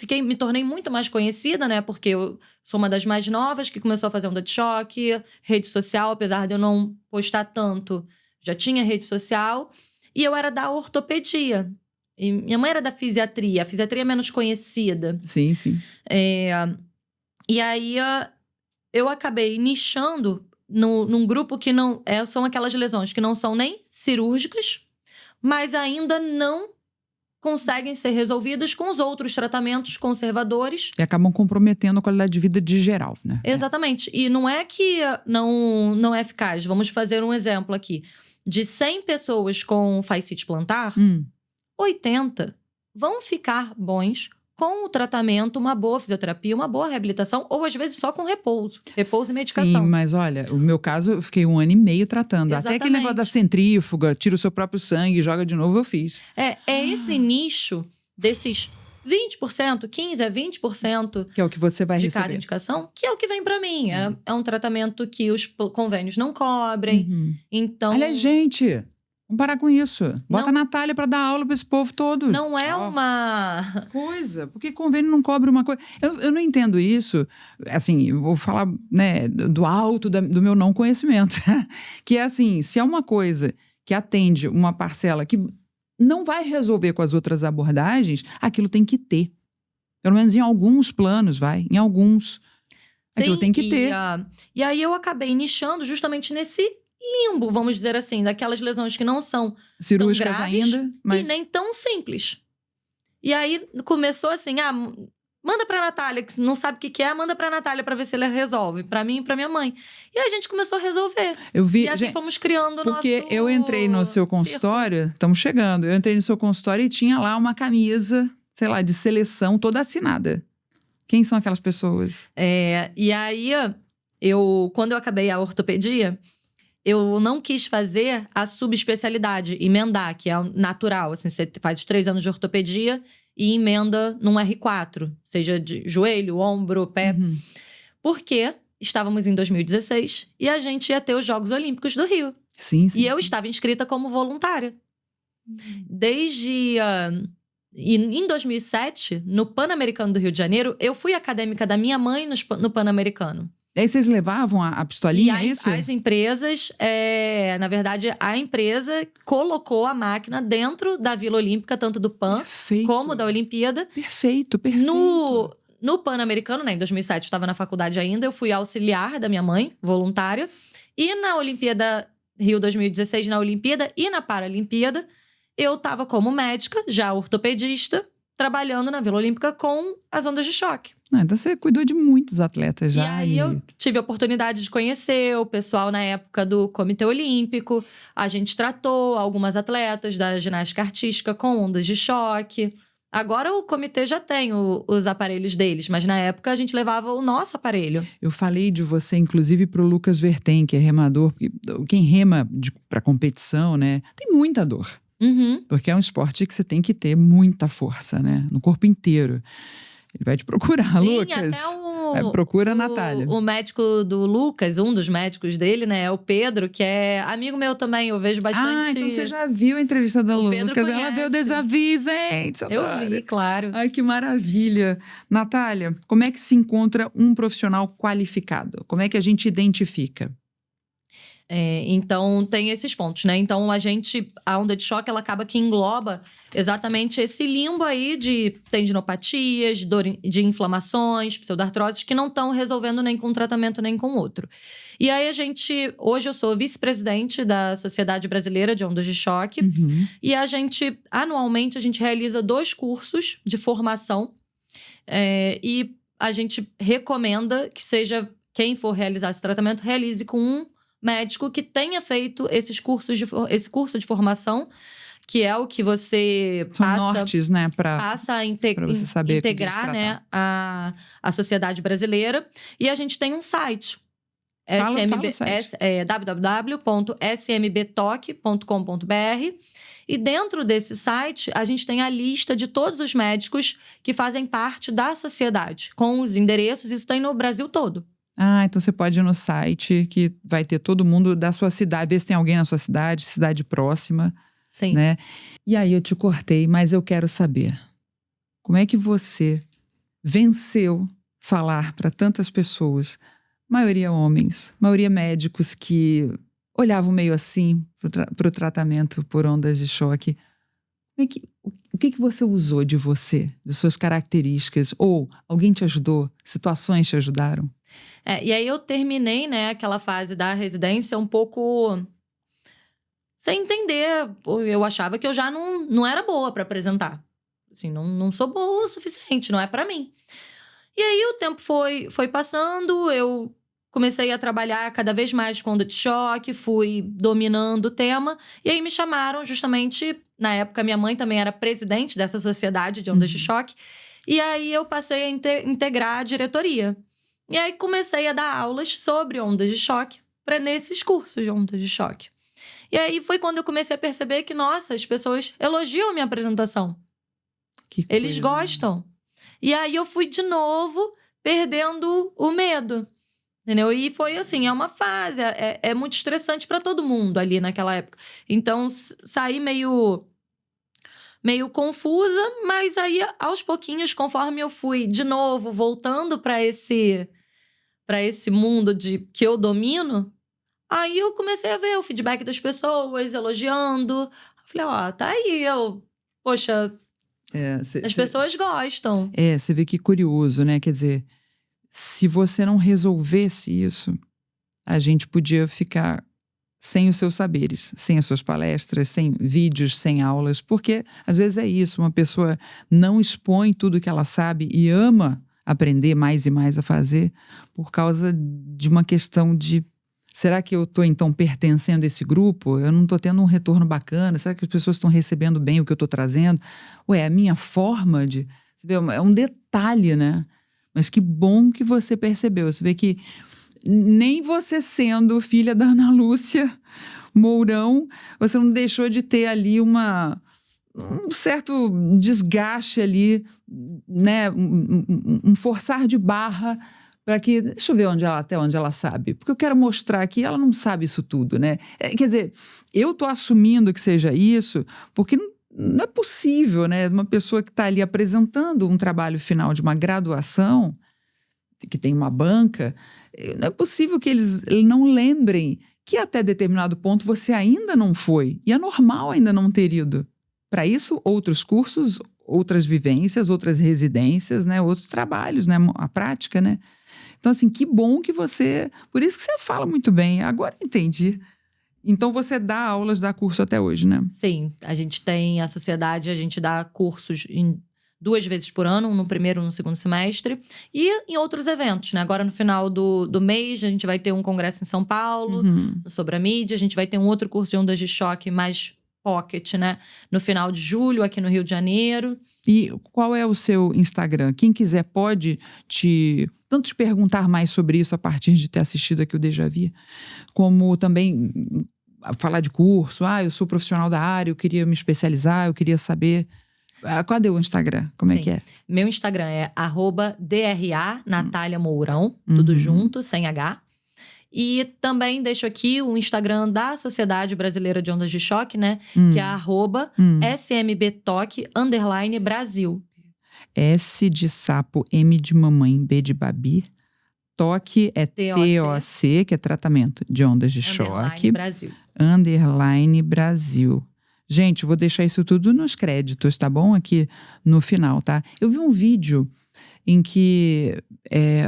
Que me tornei muito mais conhecida, né? Porque eu sou uma das mais novas que começou a fazer onda de choque, rede social, apesar de eu não postar tanto, já tinha rede social. E eu era da ortopedia. E minha mãe era da fisiatria. A fisiatria é menos conhecida.
Sim.
E aí, eu acabei nichando num grupo que não... são aquelas lesões que não são nem cirúrgicas, mas ainda não conseguem ser resolvidas com os outros tratamentos conservadores.
E acabam comprometendo a qualidade de vida de geral, né?
Exatamente. E não é que não é eficaz. Vamos fazer um exemplo aqui. De 100 pessoas com fascite plantar, 80 vão ficar bons com o tratamento, uma boa fisioterapia, uma boa reabilitação, ou às vezes só com repouso e medicação.
Sim, mas olha, o meu caso, eu fiquei 1 ano e meio tratando.
Exatamente.
Até aquele negócio da centrífuga, tira o seu próprio sangue, joga de novo, eu fiz.
É esse nicho desses 20%, 15% a 20%...
Que é o que você vai
de
receber.
cada indicação, que é o que vem pra mim. É um tratamento que os convênios não cobrem. Então...
Aliás, gente, vamos parar com isso. Bota a Natália pra dar aula pra esse povo todo.
Não é uma...
coisa. Por que convênio não cobre uma coisa? Eu não entendo isso. Assim, eu vou falar, né, do alto do meu não conhecimento. Que é assim, se é uma coisa que atende uma parcela que não vai resolver com as outras abordagens, aquilo tem que ter. Pelo menos em alguns planos, vai. Em alguns. Aquilo tem que ter.
E aí eu acabei nichando justamente nesse limbo, vamos dizer assim, daquelas lesões que não são
cirúrgicas
tão graves
ainda, mas...
e nem tão simples. E aí começou assim, manda pra Natália, que não sabe o que é, manda pra Natália pra ver se ela resolve. Pra mim e pra minha mãe. E a gente começou a resolver.
Eu vi,
e assim fomos criando o nosso...
Porque eu entrei no seu consultório, estamos chegando, eu entrei no seu consultório e tinha lá uma camisa, sei lá, de seleção toda assinada. Quem são aquelas pessoas?
E aí, quando eu acabei a ortopedia, eu não quis fazer a subespecialidade, emendar, que é natural. Assim, você faz os 3 anos de ortopedia e emenda num R4, seja de joelho, ombro, pé. Porque estávamos em 2016 e a gente ia ter os Jogos Olímpicos do Rio.
Sim.
E eu estava inscrita como voluntária. Desde... E em 2007, no Pan-Americano do Rio de Janeiro, eu fui acadêmica da minha mãe no Pan-Americano.
E aí vocês levavam a pistolinha,
é
isso?
As empresas, na verdade, a empresa colocou a máquina dentro da Vila Olímpica, tanto do Pan como da Olimpíada.
Perfeito.
No Pan-Americano, né, em 2007, eu estava na faculdade ainda, eu fui auxiliar da minha mãe, voluntária. E na Olimpíada Rio 2016, na Olimpíada e na Paralimpíada, eu estava como médica, já ortopedista, trabalhando na Vila Olímpica com as ondas de choque.
Então você cuidou de muitos atletas já.
E aí eu tive a oportunidade de conhecer o pessoal na época do Comitê Olímpico. A gente tratou algumas atletas da ginástica artística com ondas de choque. Agora o comitê já tem os aparelhos deles, mas na época a gente levava o nosso aparelho.
Eu falei de você, inclusive, pro Lucas Vertem, que é remador. Quem rema pra competição, né, tem muita dor. Porque é um esporte que você tem que ter muita força, né? No corpo inteiro. Ele vai te procurar,
sim,
Lucas.
Até
procura a Natália.
O médico do Lucas, um dos médicos dele, né? É o Pedro, que é amigo meu também. Eu vejo bastante...
então você já viu a entrevista da Lucas. Ela deu desafio, gente.
Eu vi, claro.
Ai, que maravilha. Natália, como é que se encontra um profissional qualificado? Como é que a gente identifica?
Então, tem esses pontos, né? Então, a onda de choque, ela acaba que engloba exatamente esse limbo aí de tendinopatias, de inflamações, pseudartroses, que não estão resolvendo nem com um tratamento, nem com outro. E aí, hoje eu sou vice-presidente da Sociedade Brasileira de Ondas de Choque. E anualmente, a gente realiza 2 cursos de formação. E a gente recomenda que quem for realizar esse tratamento, realize com um médico que tenha feito esse curso de formação, que é o que você
nortes, né,
passa a integrar, né, a sociedade brasileira. E a gente tem um site, www.smbtoc.com.br. E dentro desse site, a gente tem a lista de todos os médicos que fazem parte da sociedade, com os endereços. Isso tem no Brasil todo.
Então você pode ir no site que vai ter todo mundo da sua cidade, ver se tem alguém na sua cidade próxima.
Sim.
Né? E aí eu te cortei, mas eu quero saber, como é que você venceu falar para tantas pessoas, maioria homens, maioria médicos que olhavam meio assim para o tratamento por ondas de choque. O que você usou de você, de suas características? Ou alguém te ajudou? Situações te ajudaram?
E aí eu terminei, né, aquela fase da residência um pouco sem entender. Eu achava que eu já não era boa para apresentar. Assim, não sou boa o suficiente, não é para mim. E aí o tempo foi passando, eu comecei a trabalhar cada vez mais com onda de choque, fui dominando o tema. E aí me chamaram justamente, na época minha mãe também era presidente dessa sociedade de ondas de choque. E aí eu passei a integrar a diretoria. E aí comecei a dar aulas sobre ondas de choque nesses cursos de ondas de choque. E aí foi quando eu comecei a perceber que, nossa, as pessoas elogiam a minha apresentação. Eles gostam. E aí eu fui de novo perdendo o medo. Entendeu? E foi assim, é uma fase, é muito estressante para todo mundo ali naquela época. Então, saí meio confusa, mas aí, aos pouquinhos, conforme eu fui de novo voltando para esse mundo que eu domino, aí eu comecei a ver o feedback das pessoas, elogiando. Falei, tá aí, poxa, as pessoas gostam.
Você vê que curioso, né? Quer dizer, se você não resolvesse isso, a gente podia ficar sem os seus saberes, sem as suas palestras, sem vídeos, sem aulas, porque às vezes é isso, uma pessoa não expõe tudo que ela sabe e ama aprender mais e mais a fazer por causa de uma questão de: será que eu estou, então, pertencendo a esse grupo? Eu não estou tendo um retorno bacana? Será que as pessoas estão recebendo bem o que eu estou trazendo? A minha forma de... Você vê, é um detalhe, né? Mas que bom que você percebeu. Você vê que nem você sendo filha da Ana Lúcia Mourão, você não deixou de ter ali um certo desgaste ali, né? Um forçar de barra para que... Deixa eu ver até onde ela sabe. Porque eu quero mostrar que ela não sabe isso tudo, né? Quer dizer, eu estou assumindo que seja isso, porque não é possível, né? Uma pessoa que está ali apresentando um trabalho final de uma graduação, que tem uma banca, não é possível que eles não lembrem que até determinado ponto você ainda não foi. E é normal ainda não ter ido. Para isso, outros cursos, outras vivências, outras residências, né? Outros trabalhos, né? A prática, né? Então, assim, que bom que você... Por isso que você fala muito bem. Agora eu entendi. Então, você dá aulas, dá curso até hoje, né?
Sim. A gente tem a sociedade, a gente dá cursos 2 vezes por ano, no primeiro e no segundo semestre. E em outros eventos, né? Agora, no final do mês, a gente vai ter um congresso em São Paulo, sobre a mídia. A gente vai ter um outro curso de ondas de choque mais pocket, né? No final de julho, aqui no Rio de Janeiro.
E qual é o seu Instagram? Quem quiser pode tanto te perguntar mais sobre isso a partir de ter assistido aqui o Déjà Vu, como também falar de curso. Eu sou profissional da área, eu queria me especializar, eu queria saber... Cadê o Instagram? Como é que é?
Meu Instagram é @DRA Natália Mourão, tudo junto, sem H. E também deixo aqui o Instagram da Sociedade Brasileira de Ondas de Choque, né? Que é @SMBToque_Brasil.
S de sapo, M de mamãe, B de babi. Toque é TOC, que é tratamento de ondas de choque.
Brasil.
_Brasil. Gente, eu vou deixar isso tudo nos créditos, tá bom? Aqui no final, tá? Eu vi um vídeo em que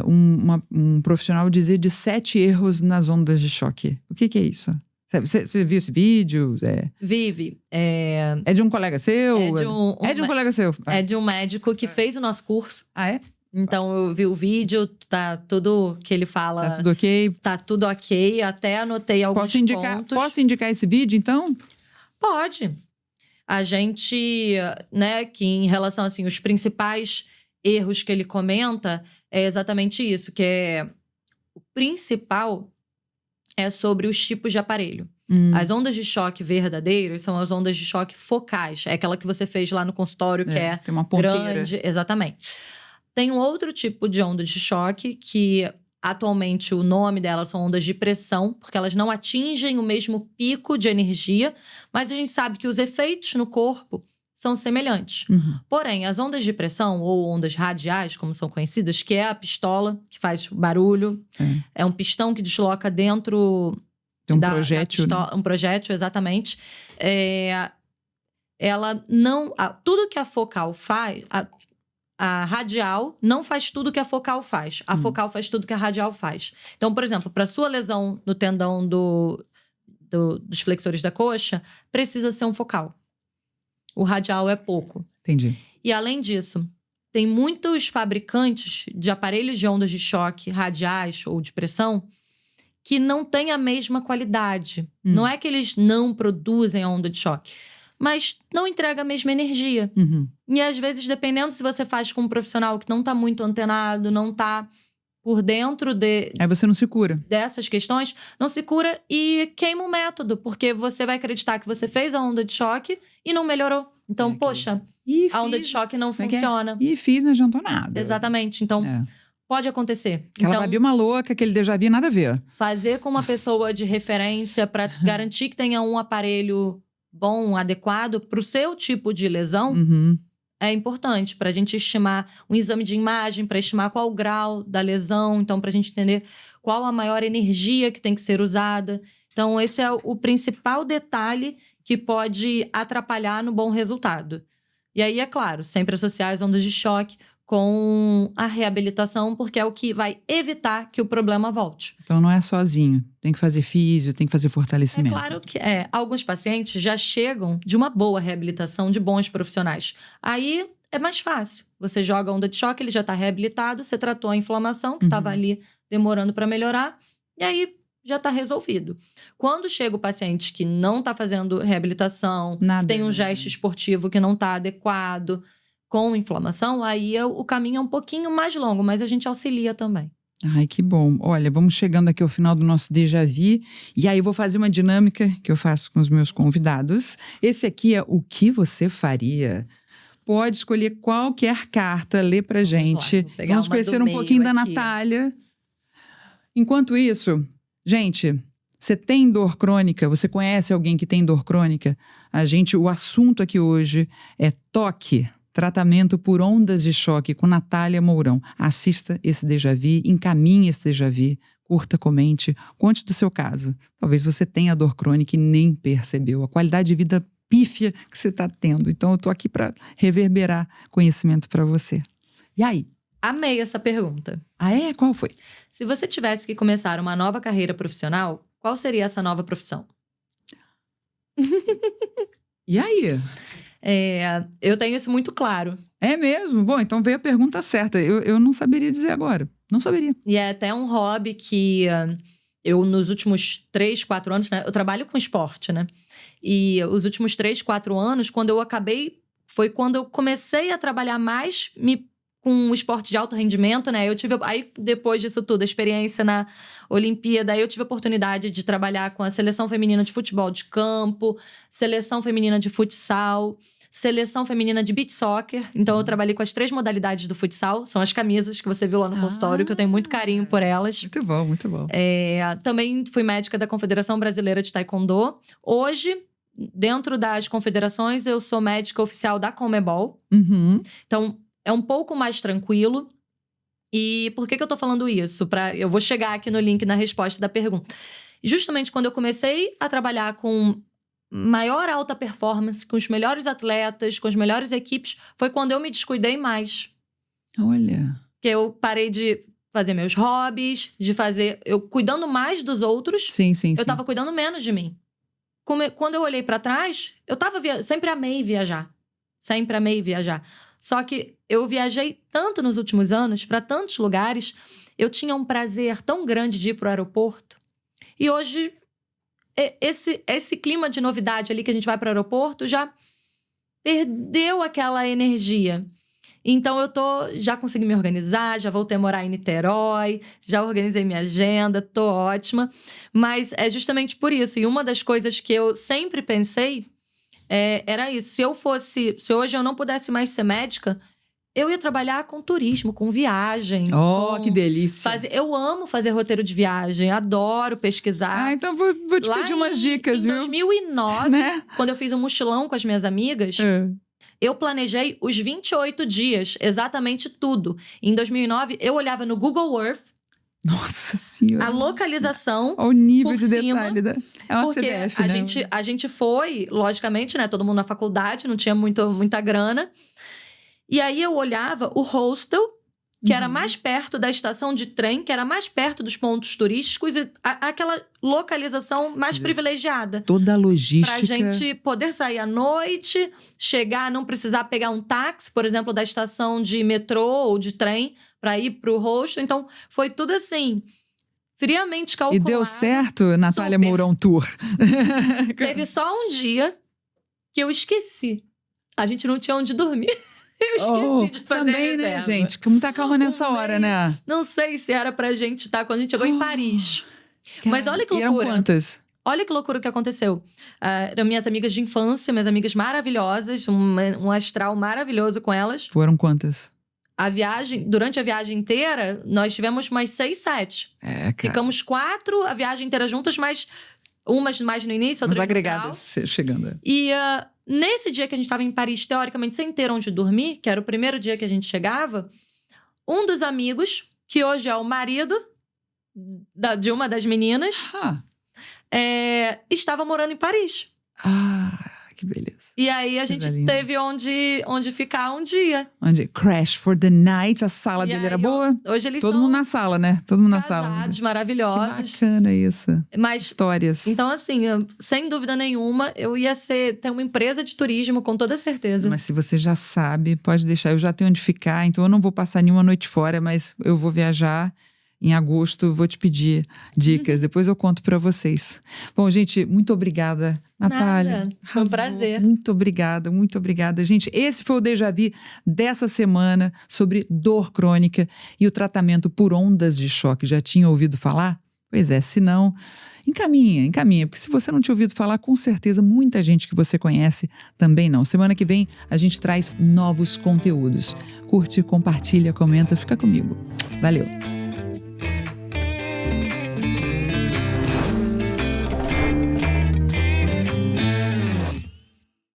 um profissional dizia de 7 erros nas ondas de choque. O que é isso? Você viu esse vídeo?
Vive.
É de um colega seu? É de um colega seu.
É de um médico que fez o nosso curso.
É?
Então, eu vi o vídeo, tá tudo que ele fala...
Tá tudo ok?
Tá tudo ok, até anotei alguns pontos.
Posso indicar esse vídeo, então?
Pode. A gente, né, que em relação, assim, os principais erros que ele comenta é exatamente isso, que o principal é sobre os tipos de aparelho. As ondas de choque verdadeiras são as ondas de choque focais. É aquela que você fez lá no consultório, que é
tem uma ponteira.
Grande. Exatamente. Tem um outro tipo de onda de choque que... Atualmente, o nome delas são ondas de pressão, porque elas não atingem o mesmo pico de energia, mas a gente sabe que os efeitos no corpo são semelhantes. Porém, as ondas de pressão, ou ondas radiais, como são conhecidas, que é a pistola, que faz barulho, é um pistão que desloca dentro...
Tem um projétil, né?
Um projétil, exatamente. Ela não... tudo que a focal faz... a radial não faz tudo que a focal faz. A focal faz tudo que a radial faz. Então, por exemplo, para sua lesão no tendão dos flexores da coxa, precisa ser um focal. O radial é pouco.
Entendi.
E além disso, tem muitos fabricantes de aparelhos de ondas de choque radiais ou de pressão que não têm a mesma qualidade. Não é que eles não produzem a onda de choque, mas não entrega a mesma energia. E às vezes, dependendo se você faz com um profissional que não está muito antenado, não está por dentro
Aí você não se cura.
dessas questões, não se cura e queima o método, porque você vai acreditar que você fez a onda de choque e não melhorou. Então, poxa, a onda de choque não funciona.
E fiz, não adiantou nada.
Exatamente. Então, pode acontecer.
Aquela
Então,
Babi uma louca, aquele déjà vu, nada a ver.
fazer com uma pessoa de referência para garantir que tenha um aparelho bom, adequado para o seu tipo de lesão é importante para a gente estimar um exame de imagem, para estimar qual o grau da lesão, então para a gente entender qual a maior energia que tem que ser usada. Então esse é o principal detalhe que pode atrapalhar no bom resultado. E aí, é claro, sempre associar as ondas de choque com a reabilitação, porque é o que vai evitar que o problema volte.
Então não é sozinho. Tem que fazer físio, tem que fazer
É
fortalecimento.
claro que alguns pacientes já chegam de uma boa reabilitação de bons profissionais. Aí é mais fácil. Você joga a onda de choque, ele já está reabilitado, você tratou a inflamação que estava ali demorando para melhorar, e aí já está resolvido. Quando chega o paciente que não está fazendo reabilitação,
Nada,
tem um gesto esportivo que não está adequado, com inflamação, aí o caminho é um pouquinho mais longo, mas a gente auxilia também.
Ai, que bom. Olha, vamos chegando aqui ao final do nosso déjà vu. E aí eu vou fazer uma dinâmica que eu faço com os meus convidados. Esse aqui é o que você faria. Pode escolher qualquer carta, lê pra gente.
vou pegar
Vamos
uma
conhecer
do
um pouquinho da
meio aqui.
Natália. Enquanto isso, gente, você tem dor crônica? Você conhece alguém que tem dor crônica? O assunto aqui hoje é toque. Tratamento por ondas de choque com Natália Mourão. Assista esse déjà vu, encaminhe esse déjà vu, curta, comente, conte do seu caso. Talvez você tenha dor crônica e nem percebeu. A qualidade de vida pífia que você está tendo. Então eu estou aqui para reverberar conhecimento para você. E aí?
Amei essa pergunta.
Ah, é? Qual foi?
Se você tivesse que começar uma nova carreira profissional, qual seria essa nova profissão?
E aí?
Eu tenho isso muito claro.
É mesmo? Bom, então veio a pergunta certa. Eu não saberia dizer agora. Não saberia.
E é até um hobby que eu, nos últimos 3, 4 anos, né? Eu trabalho com esporte, né? E os últimos 3, 4 anos, foi quando eu comecei a trabalhar mais com o esporte de alto rendimento, né? Aí, depois disso tudo, a experiência na Olimpíada, aí eu tive a oportunidade de trabalhar com a seleção feminina de futebol de campo, seleção feminina de futsal, seleção feminina de beach soccer. Então, eu trabalhei com as 3 modalidades do futsal. São as camisas que você viu lá no consultório, que eu tenho muito carinho por elas.
Muito bom, muito bom.
Também fui médica da Confederação Brasileira de Taekwondo. Hoje, dentro das confederações, eu sou médica oficial da Conmebol. Então, é um pouco mais tranquilo. E por que eu tô falando isso? Eu vou chegar aqui no link na resposta da pergunta. Justamente quando eu comecei a trabalhar com maior alta performance, com os melhores atletas, com as melhores equipes, foi quando eu me descuidei mais.
Olha.
Que eu parei de fazer meus hobbies, eu cuidando mais dos outros.
Sim.
Eu tava cuidando menos de mim. Quando eu olhei pra trás, sempre amei viajar. Sempre amei viajar. Só que eu viajei tanto nos últimos anos, para tantos lugares, eu tinha um prazer tão grande de ir pro aeroporto. E hoje, esse clima de novidade ali que a gente vai pro aeroporto já perdeu aquela energia. Então, já consegui me organizar, já voltei a morar em Niterói, já organizei minha agenda, tô ótima. Mas é justamente por isso. E uma das coisas que eu sempre pensei era isso. Se hoje eu não pudesse mais ser médica, eu ia trabalhar com turismo, com viagem.
Que delícia.
Eu amo fazer roteiro de viagem, adoro pesquisar.
Então vou te pedir umas dicas,
viu?
viu?
Em 2009,
né?
Quando eu fiz um mochilão com as minhas amigas, eu planejei os 28 dias, exatamente tudo. Em 2009, eu olhava no Google Earth,
Nossa Senhora.
a localização.
Olha o nível
por
de
cima,
detalhe é uma
porque
CDF, né?
a gente foi, logicamente, né? Todo mundo na faculdade, não tinha muita grana. E aí eu olhava o hostel, que era mais perto da estação de trem, que era mais perto dos pontos turísticos e aquela localização mais privilegiada.
Toda a logística.
Pra gente poder sair à noite, chegar, não precisar pegar um táxi, por exemplo, da estação de metrô ou de trem para ir pro hostel. Então, foi tudo assim, friamente calculado.
E deu certo, Natália
Super.
Mourão Tour.
Teve só um dia que eu esqueci. A gente não tinha onde dormir. Eu esqueci de fazer
também,
a
né,
reserva.
gente? Com muita calma nessa hora, né?
Não sei se era pra gente estar quando a gente chegou em Paris. Mas olha que
E eram
loucura.
quantas?
Olha que loucura que aconteceu. Eram minhas amigas de infância, minhas amigas maravilhosas, um astral maravilhoso com elas.
Foram quantas?
Durante a viagem inteira, nós tivemos mais 6, 7.
Cara.
Ficamos 4 a viagem inteira juntas, mas umas mais no início, outras
As
no final.
agregadas chegando.
E nesse dia que a gente estava em Paris, teoricamente, sem ter onde dormir, que era o primeiro dia que a gente chegava, um dos amigos, que hoje é o marido de uma das meninas, estava morando em Paris.
Que beleza.
E aí a gente teve onde ficar um dia.
Onde? Crash for the night. A sala dele era boa?
Hoje eles
Todo
são
mundo na sala, né? Todo mundo na sala.
casados, maravilhosos.
Que bacana isso.
Mas,
Histórias.
então, assim, sem dúvida nenhuma, eu ia ter uma empresa de turismo, com toda certeza.
Mas se você já sabe, pode deixar. Eu já tenho onde ficar, então eu não vou passar nenhuma noite fora, mas eu vou viajar em agosto, vou te pedir dicas. Depois eu conto pra vocês. Bom, gente, muito obrigada, Natália.
Nada. Foi um prazer.
Muito obrigada, muito obrigada. Gente, esse foi o Déjà Vu dessa semana sobre dor crônica e o tratamento por ondas de choque. Já tinha ouvido falar? Pois é, se não, encaminha, porque se você não tinha ouvido falar, com certeza muita gente que você conhece também não. Semana que vem a gente traz novos conteúdos. Curte, compartilha, comenta, fica comigo. Valeu!